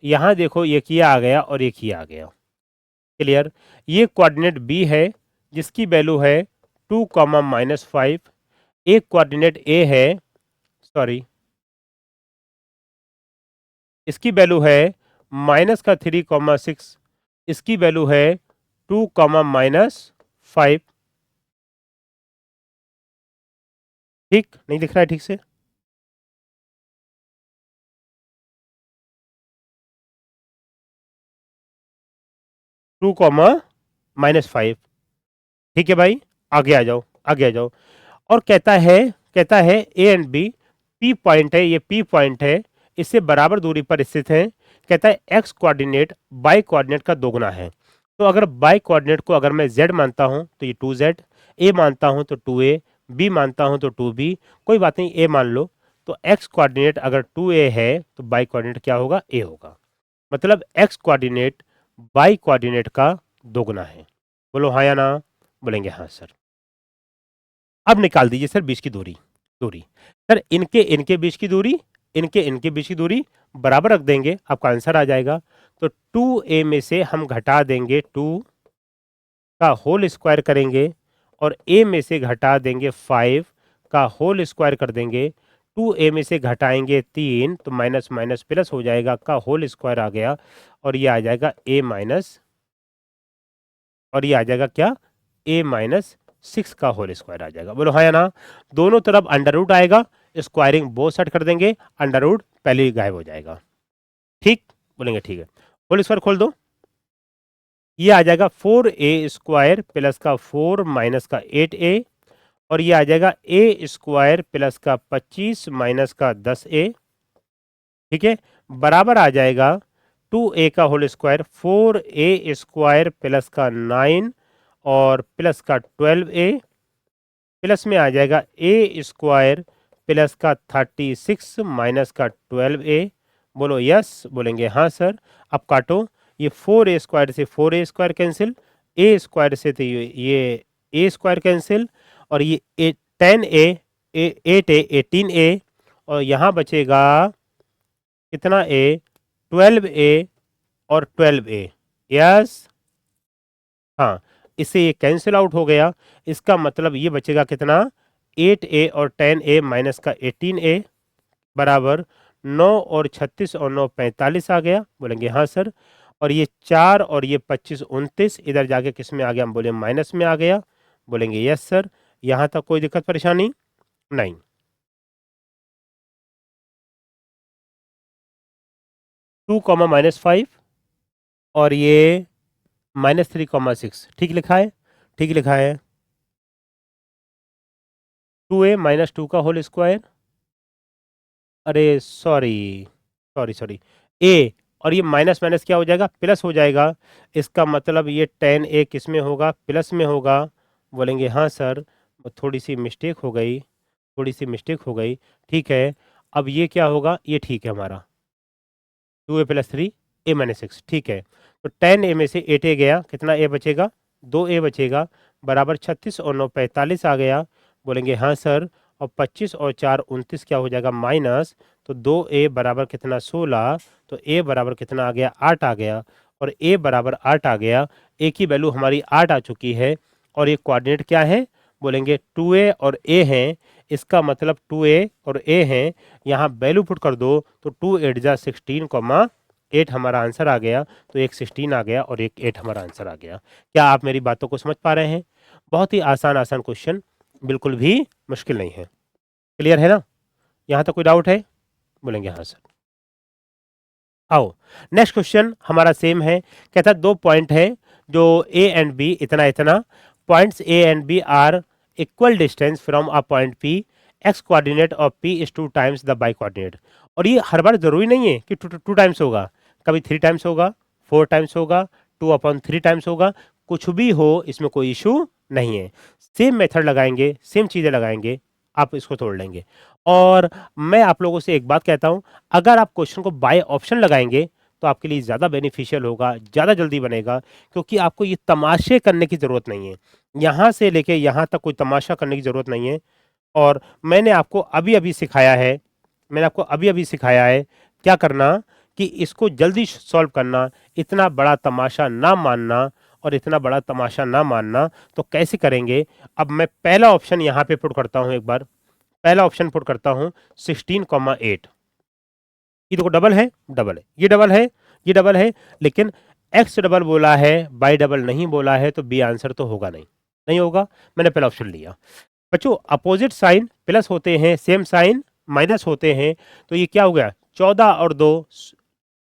यहाँ देखो ये किया आ गया और ये किया आ गया। क्लियर? ये कोऑर्डिनेट बी है जिसकी वैल्यू है 2, -5। एक कोऑर्डिनेट ए है, सॉरी, इसकी वैल्यू है -3, इसकी वैल्यू है 2, -5। ठीक नहीं दिख रहा है ठीक से? 2, -5। ठीक है भाई, आगे आ जाओ, आगे आ जाओ। और कहता है A and B, P point है, ये पी पॉइंट है, इससे बराबर दूरी पर स्थित है। कहता है एक्स कोऑर्डिनेट बाई कोऑर्डिनेट का दोगुना है। तो अगर बाई कोऑर्डिनेट को अगर मैं z मानता हूं तो ये 2z, a मानता हूं तो 2a, b मानता हूं तो 2b, कोई बात नहीं a मान लो। तो x कोऑर्डिनेट अगर 2a है तो बाई कोऑर्डिनेट क्या होगा? a होगा। मतलब x कोऑर्डिनेट बाई कोऑर्डिनेट का दोगुना है। बोलो हाँ या ना? बोलेंगे हाँ सर। अब निकाल दीजिए सर बीच की दूरी, दूरी सर इनके इनके बीच की दूरी, इनके इनके बीच की दूरी बराबर रख देंगे, आपका आंसर आ जाएगा। तो 2a में से हम घटा देंगे 2 का होल स्क्वायर करेंगे और a में से घटा देंगे 5 का होल स्क्वायर कर देंगे। 2a में से घटाएंगे 3 तो माइनस माइनस प्लस हो जाएगा, का होल स्क्वायर आ गया और ये आ जाएगा a माइनस, और ये आ जाएगा क्या? a माइनस 6 का होल स्क्वायर आ जाएगा। बोलो हाँ या ना? दोनों तरफ अंडर रूट आएगा, स्क्वायरिंग बोथ साइड कर देंगे, अंडर रूट पहले ही गायब हो जाएगा। ठीक? बोलेंगे ठीक है। होल स्क्वायर खोल दो, ये आ जाएगा 4a स्क्वायर प्लस का 4 माइनस का 8a, और ये आ जाएगा a स्क्वायर प्लस का 25 माइनस का 10a। ठीक है, बराबर आ जाएगा 2a का whole square 4a square plus का 9 और प्लस का 12a, प्लस में आ जाएगा a स्क्वायर प्लस का 36 माइनस का 12a। बोलो यस, बोलेंगे हाँ सर। अब काटो, ये 4a स्क्वायर से 4a square cancel, a square से तो ये a स्क्वायर कैंसिल, और ये 10a, 8a 18a, और यहाँ बचेगा कितना a? 12a और 12a। यस, हाँ, इससे ये कैंसिल आउट हो गया। इसका मतलब ये बचेगा कितना? 8a और 10a माइनस का 18a बराबर 9 और 36 और 9 45 आ गया। बोलेंगे हाँ सर। और ये 4 और ये 25 29 इधर जाके किस में आ गया? हम बोले माइनस में आ गया। बोलेंगे यस सर। यहाँ तक कोई दिक्कत परेशानी नहीं? 2, -5 और ये -3, 6 ठीक लिखा है? ठीक लिखा है। 2a माइनस 2 का होल स्क्वायर, अरे सॉरी सॉरी सॉरी, a, और ये माइनस माइनस क्या हो जाएगा? प्लस हो जाएगा। इसका मतलब ये 10a किस में होगा? प्लस में होगा। बोलेंगे हाँ सर, थोड़ी सी मिस्टेक हो गई, थोड़ी सी मिस्टेक हो गई, ठीक है। अब ये क्या होगा, ये ठीक है हमारा 2a प्लस 3 a माइनस 6, ठीक है। तो 10a में से 8a गया, कितना a बचेगा, 2a बचेगा, बराबर 36 और 9 45 आ गया। बोलेंगे हाँ सर, और 25 और 4 29 क्या हो जाएगा माइनस, तो 2a बराबर कितना 16, तो a बराबर कितना आ गया 8 आ गया, और a बराबर 8 आ गया। a की वैल्यू हमारी 8 आ चुकी है, और ये कोऑर्डिनेट क्या है, बोलेंगे 2a और a हैं, इसका मतलब 2a और a हैं, यहाँ वैल्यू पुट कर दो तो 2 8 जा 16 कॉमा 8 हमारा आंसर आ गया, तो एक 16 आ गया और एक 8 हमारा आंसर आ गया। क्या आप मेरी बातों को समझ पा रहे हैं? बहुत ही आसान आसान क्वेश्चन, बिल्कुल भी मुश्किल नहीं है। क्लियर है ना? यहाँ तक कोई डाउट है? बोलेंगे हाँ सर। आओ नेक्स्ट क्वेश्चन हमारा सेम है, कहता है दो पॉइंट है जो ए एंड बी इतना इतना, points A and B are equal distance from a point P, X coordinate of P is 2 times the Y coordinate. और ये हर बार जरूरी नहीं है कि टू टाइम्स होगा, कभी 3 टाइम्स होगा, 4 टाइम्स होगा, 2/3 टाइम्स होगा, कुछ भी हो इसमें कोई इशू नहीं है। सेम मेथड लगाएंगे, सेम चीज़ें लगाएंगे, आप इसको तोड़ लेंगे। और मैं आप लोगों से एक बात कहता हूँ, अगर आप क्वेश्चन को बाय ऑप्शन लगाएंगे तो आपके लिए ज़्यादा बेनिफिशियल होगा, ज़्यादा जल्दी बनेगा, क्योंकि आपको ये तमाशे करने की ज़रूरत नहीं है। यहाँ से लेके यहाँ तक कोई तमाशा करने की ज़रूरत नहीं है। और मैंने आपको अभी-अभी सिखाया है, मैंने आपको अभी-अभी सिखाया है क्या करना, कि इसको जल्दी सॉल्व करना, इतना बड़ा तमाशा ना मानना, और इतना बड़ा तमाशा ना मानना। तो कैसे करेंगे? अब मैं पहला ऑप्शन यहाँ पे पुट करता हूँ एक बार, पहला ऑप्शन पुट करता हूँ 16,8। ये देखो डबल है, डबल है, ये डबल है, ये डबल है, लेकिन एक्स डबल बोला है, बाई डबल नहीं बोला है, तो बी आंसर तो होगा नहीं, नहीं होगा। मैंने पहला ऑप्शन लिया। बच्चों अपोजिट साइन प्लस होते हैं, सेम साइन माइनस होते हैं, तो ये क्या हो गया 14 और 2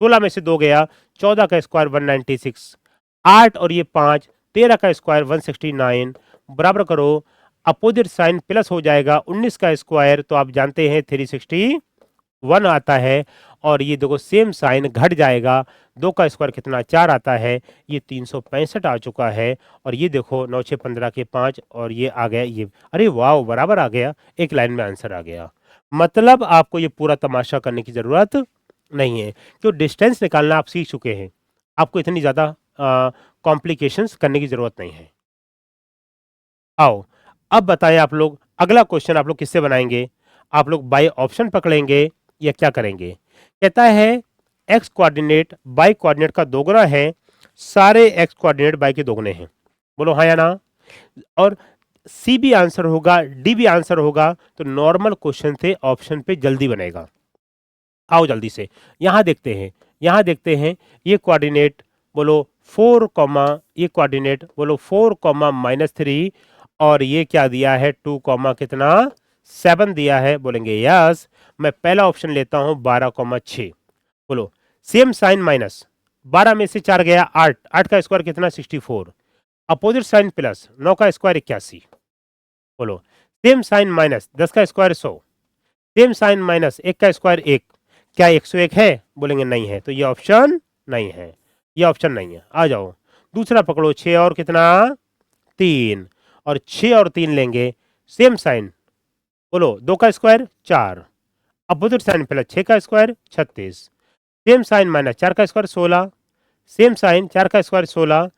16 में से 2 गया, 14 का स्क्वायर 196, 8 और ये 5 13 का स्क्वायर 169, बराबर करो, अपोजिट साइन प्लस हो जाएगा, 19 का स्क्वायर तो आप जानते हैं 361 आता है, और ये देखो सेम साइन घट जाएगा, 2 का स्क्वायर कितना 4 आता है, ये 365 आ चुका है। और ये देखो 9 6 15 के 5, और ये आ गया ये, अरे वाह बराबर आ गया, एक लाइन में आंसर आ गया। मतलब आपको ये पूरा तमाशा करने की ज़रूरत नहीं है, तो डिस्टेंस निकालना आप सीख चुके हैं, आपको इतनी ज़्यादा कॉम्प्लिकेशंस करने की ज़रूरत नहीं है। आओ अब बताएं आप लोग, अगला क्वेश्चन आप लोग किससे बनाएंगे? आप लोग बाय ऑप्शन पकड़ेंगे या क्या करेंगे? कहता है एक्स कोऑर्डिनेट बाय कोऑर्डिनेट का दोगुना है, सारे एक्स कोऑर्डिनेट बाय के दोगुने हैं, बोलो हाँ या ना। और सी भी आंसर होगा, डी भी आंसर होगा, तो नॉर्मल क्वेश्चन से ऑप्शन पे जल्दी बनेगा। आओ जल्दी से यहाँ देखते हैं, यहाँ देखते हैं, ये कोऑर्डिनेट बोलो 4 कॉमा, ये कोऑर्डिनेट बोलो 4 कॉमा -3, और ये क्या दिया है 2 कॉमा कितना 7 दिया है, बोलेंगे यस। मैं पहला ऑप्शन लेता हूँ 12 कॉमा 6, बोलो सेम साइन माइनस, 12 में से 4 गया 8, 8 का स्क्वायर कितना 64, अपोजिट साइन प्लस 9 का स्क्वायर 81, बोलो सेम साइन माइनस 10 का स्क्वायर 100, सेम साइन माइनस 1 का स्क्वायर 1, क्या 101 है? बोलेंगे नहीं है, तो ये ऑप्शन नहीं है, ये ऑप्शन नहीं है। आ जाओ दूसरा पकड़ो, 6 और कितना 3, और 6 और 3 लेंगे, सेम साइन, बोलो 2 का स्क्वायर 4, अपोजिट साइन प्लस 6 का स्क्वायर 36, सेम साइन माइनस 4 का स्क्वायर 16, सेम साइन 4 का स्क्वायर 16,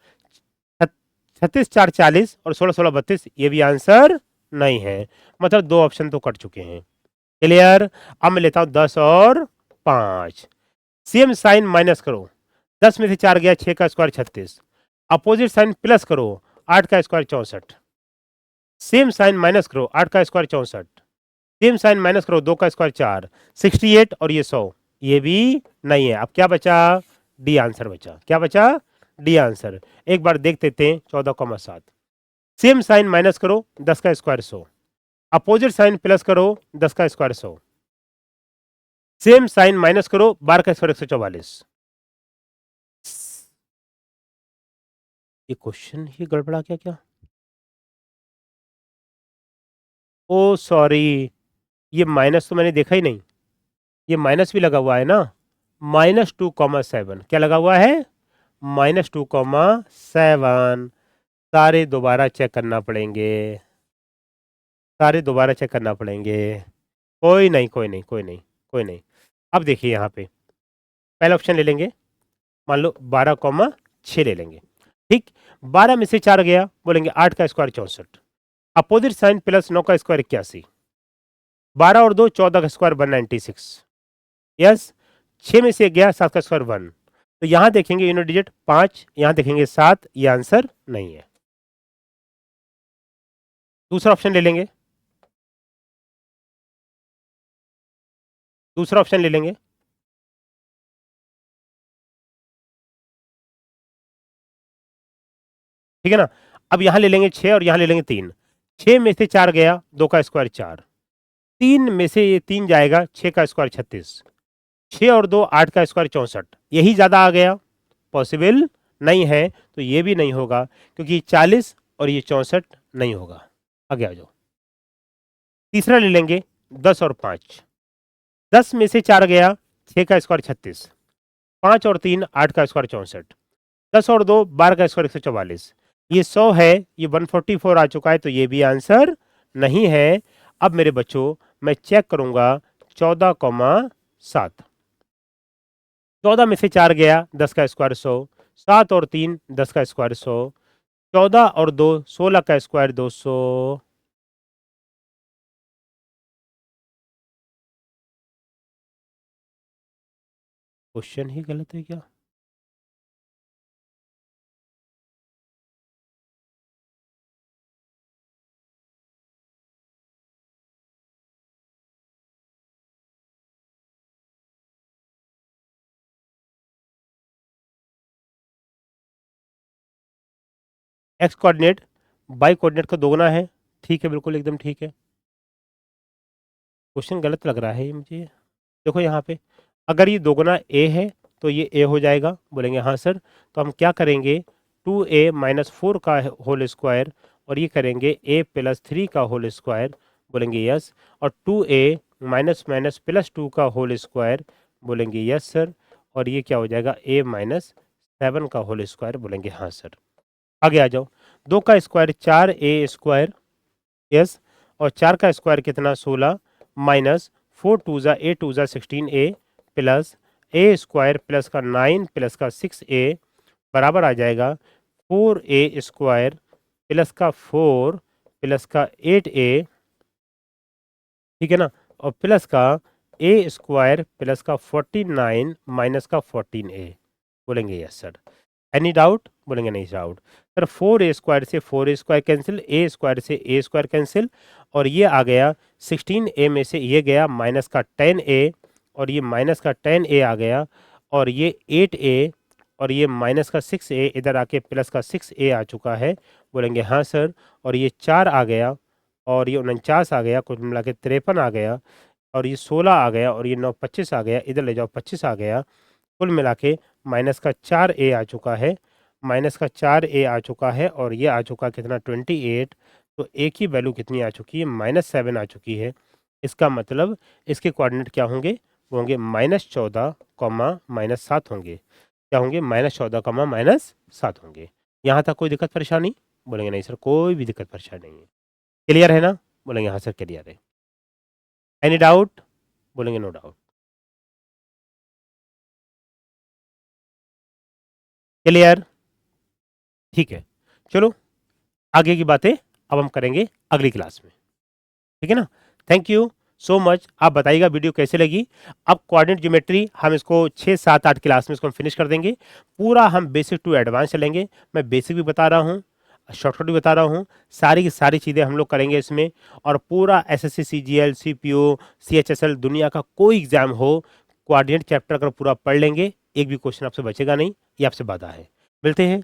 36 4 40 और 16 16 32, ये भी आंसर नहीं है। मतलब दो ऑप्शन तो कट चुके हैं। क्लियर? अब मैं लेता हूं 10 और 5, सेम साइन माइनस करो, 10 में से 4 गया 6 का स्क्वायर 36, अपोजिट साइन प्लस करो 8 का स्क्वायर 64, सेम साइन माइनस करो 8 का स्क्वायर 64, सेम साइन माइनस करो 2 का स्क्वायर 4, 68 और ये 100, ये भी नहीं है। अब क्या बचा? डी आंसर बचा। क्या बचा? D answer. एक बार देख लेते हैं 14,7, सेम साइन माइनस करो 10 का स्क्वायर 100, अपोजिट साइन प्लस करो 10 का स्क्वायर 100, सेम साइन माइनस करो 12 का स्क्वायर 144। ये क्वेश्चन ही गड़बड़ा क्या क्या? ओ सॉरी, ये माइनस तो मैंने देखा ही नहीं, ये माइनस भी लगा हुआ है ना, -2,7, क्या लगा हुआ है? -2,7। सारे दोबारा चेक करना पड़ेंगे, सारे दोबारा चेक करना पड़ेंगे। कोई नहीं, कोई नहीं, कोई नहीं, कोई नहीं। अब देखिए यहाँ पे पहला ऑप्शन ले लेंगे, मान लो 12,6 ले लेंगे, ठीक। 12 में से 4 गया, बोलेंगे 8 का स्क्वायर 64, अपोजिट साइन प्लस 9 का स्क्वायर 81, 12 और 2 14 का स्क्वायर 196, यस। 6 में से 1 गया, 7 का स्क्वायर 1। तो यहाँ देखेंगे यूनिट डिजिट 5, यहाँ देखेंगे 7, ये आंसर नहीं है। दूसरा ऑप्शन ले लेंगे, दूसरा ऑप्शन ले लेंगे, ठीक है ना। अब यहाँ ले लेंगे 6 और यहाँ ले लेंगे 3, 6 में से 4 गया, 2 का स्क्वायर 4, 3 में से ये 3 जाएगा, 6 का स्क्वायर 36, 6 और 2 8 का स्क्वायर 64, यही ज़्यादा आ गया, पॉसिबल नहीं है, तो ये भी नहीं होगा क्योंकि 40 और ये 64 नहीं होगा। आगे आ जाओ, तीसरा ले लेंगे 10 और 5, 10 में से 4 गया, 6 का स्क्वायर 36, 5 और 3 8 का स्क्वायर 64, 10 और 2 12 का स्क्वायर 144, ये 100 है, ये 144 आ चुका है, तो ये भी आंसर नहीं है। अब मेरे बच्चों मैं चेक करूंगा 14,7, 14 में से 4 गया, 10 का स्क्वायर 100, 7 और 3 10 का स्क्वायर 100, 14 और 2 16 का स्क्वायर 200। क्वेश्चन ही गलत है क्या? एक्स कोऑर्डिनेट बाई कोऑर्डिनेट का दोगुना है, ठीक है, बिल्कुल एकदम ठीक है। क्वेश्चन गलत लग रहा है ये मुझे। देखो यहाँ पे अगर ये दोगुना ए है तो ये ए हो जाएगा, बोलेंगे हाँ सर। तो हम क्या करेंगे, 2a माइनस 4 का होल स्क्वायर और ये करेंगे a प्लस 3 का होल स्क्वायर, बोलेंगे यस। और 2a माइनस माइनस प्लस 2 का होल स्क्वायर, बोलेंगे यस सर। और ये क्या हो जाएगा, a माइनस 7 का होल स्क्वायर, बोलेंगे हाँ सर। आगे आ जाओ, 2 का स्क्वायर 4a स्क्वायर, यस। और 4 का स्क्वायर कितना 16, माइनस 4 टू ज़ा ए टू ज़ा 16a प्लस ए स्क्वायर प्लस का 9 प्लस का 6a बराबर आ जाएगा 4a स्क्वायर प्लस का 4 प्लस का 8a, ठीक है ना। और प्लस का a स्क्वायर प्लस का 49 माइनस का 14a, बोलेंगे यस सर। एनी डाउट, बोलेंगे नहीं डाउट सर। 4a स्क्वायर से 4a square cancel, a square से a स्क्वायर कैंसिल, और ये आ गया 16a में से ये गया माइनस का 10a और ये माइनस का 10a आ गया, और ये 8a और ये माइनस का 6a इधर आके प्लस का 6a आ चुका है, बोलेंगे हाँ सर। और ये 4 आ गया और ये 49 आ गया, कुल मिला के 53 आ गया, और ये 16 आ गया और ये 9 25 आ गया, इधर ले जाओ 25 आ गया, कुल मिला के माइनस का 4a आ चुका है, माइनस का 4a आ चुका है, और ये आ चुका कितना 28। तो a की वैल्यू कितनी आ चुकी है, -7 आ चुकी है। इसका मतलब इसके कोऑर्डिनेट क्या होंगे, वो होंगे -14, -7 होंगे। क्या होंगे, -14, -7 होंगे। यहाँ तक कोई दिक्कत परेशानी, बोलेंगे नहीं सर कोई भी दिक्कत परेशानी नहीं है। क्लियर है ना, बोलेंगे हाँ सर क्लियर है। एनी डाउट, बोलेंगे नो डाउट। क्लियर, ठीक है। चलो आगे की बातें अब हम करेंगे अगली क्लास में, ठीक है ना। Thank you so much. आप बताइएगा वीडियो कैसे लगी। अब कोऑर्डिनेट ज्योमेट्री हम इसको 6 7 8 क्लास में इसको हम फिनिश कर देंगे। पूरा हम बेसिक टू एडवांस चलेंगे। मैं बेसिक भी बता रहा हूँ, शॉर्टकट भी बता रहा हूँ, सारी की सारी चीज़ें हम लोग करेंगे इसमें। और पूरा एसएससी सीजीएल सीपीओ सीएचएसएल दुनिया का कोई एग्जाम हो, कोऑर्डिनेट चैप्टर अगर पूरा पढ़ लेंगे, एक भी क्वेश्चन आपसे बचेगा नहीं, ये आपसे वादा है। मिलते हैं।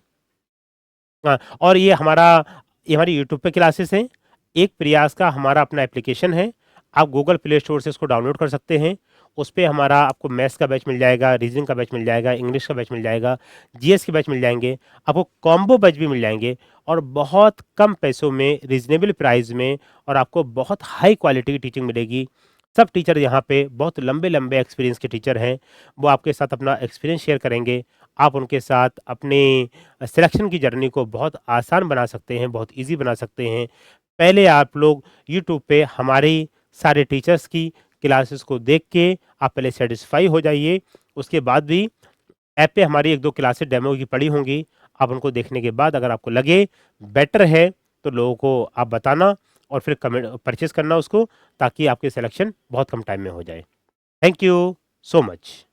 हाँ, और ये हमारी यूट्यूब पे क्लासेस हैं। एक प्रयास का हमारा अपना एप्लीकेशन है, आप गूगल प्ले स्टोर से इसको डाउनलोड कर सकते हैं। उस पे हमारा आपको मैथ्स का बैच मिल जाएगा, रीजनिंग का बैच मिल जाएगा, इंग्लिश का बैच मिल जाएगा, जीएस के बैच मिल जाएंगे, आपको कॉम्बो बैच भी मिल जाएंगे, और बहुत कम पैसों में रीजनेबल प्राइस में, और आपको बहुत हाई क्वालिटी की टीचिंग मिलेगी। सब टीचर यहाँ पे बहुत लंबे लंबे एक्सपीरियंस के टीचर हैं, वो आपके साथ अपना एक्सपीरियंस शेयर करेंगे, आप उनके साथ अपने सिलेक्शन की जर्नी को बहुत आसान बना सकते हैं, बहुत ईज़ी बना सकते हैं। पहले आप लोग यूट्यूब पे हमारे सारे टीचर्स की क्लासेस को देख के आप पहले सैटिस्फाई हो जाइए। उसके बाद भी ऐप पे हमारी 1-2 क्लासेस डेमो की पड़ी होंगी। आप उनको देखने के बाद अगर आपको लगे बेटर है, तो लोगों को आप बताना और फिर कमेंट परचेज़ करना उसको, ताकि आपकी सिलेक्शन बहुत कम टाइम में हो जाए। Thank you so much.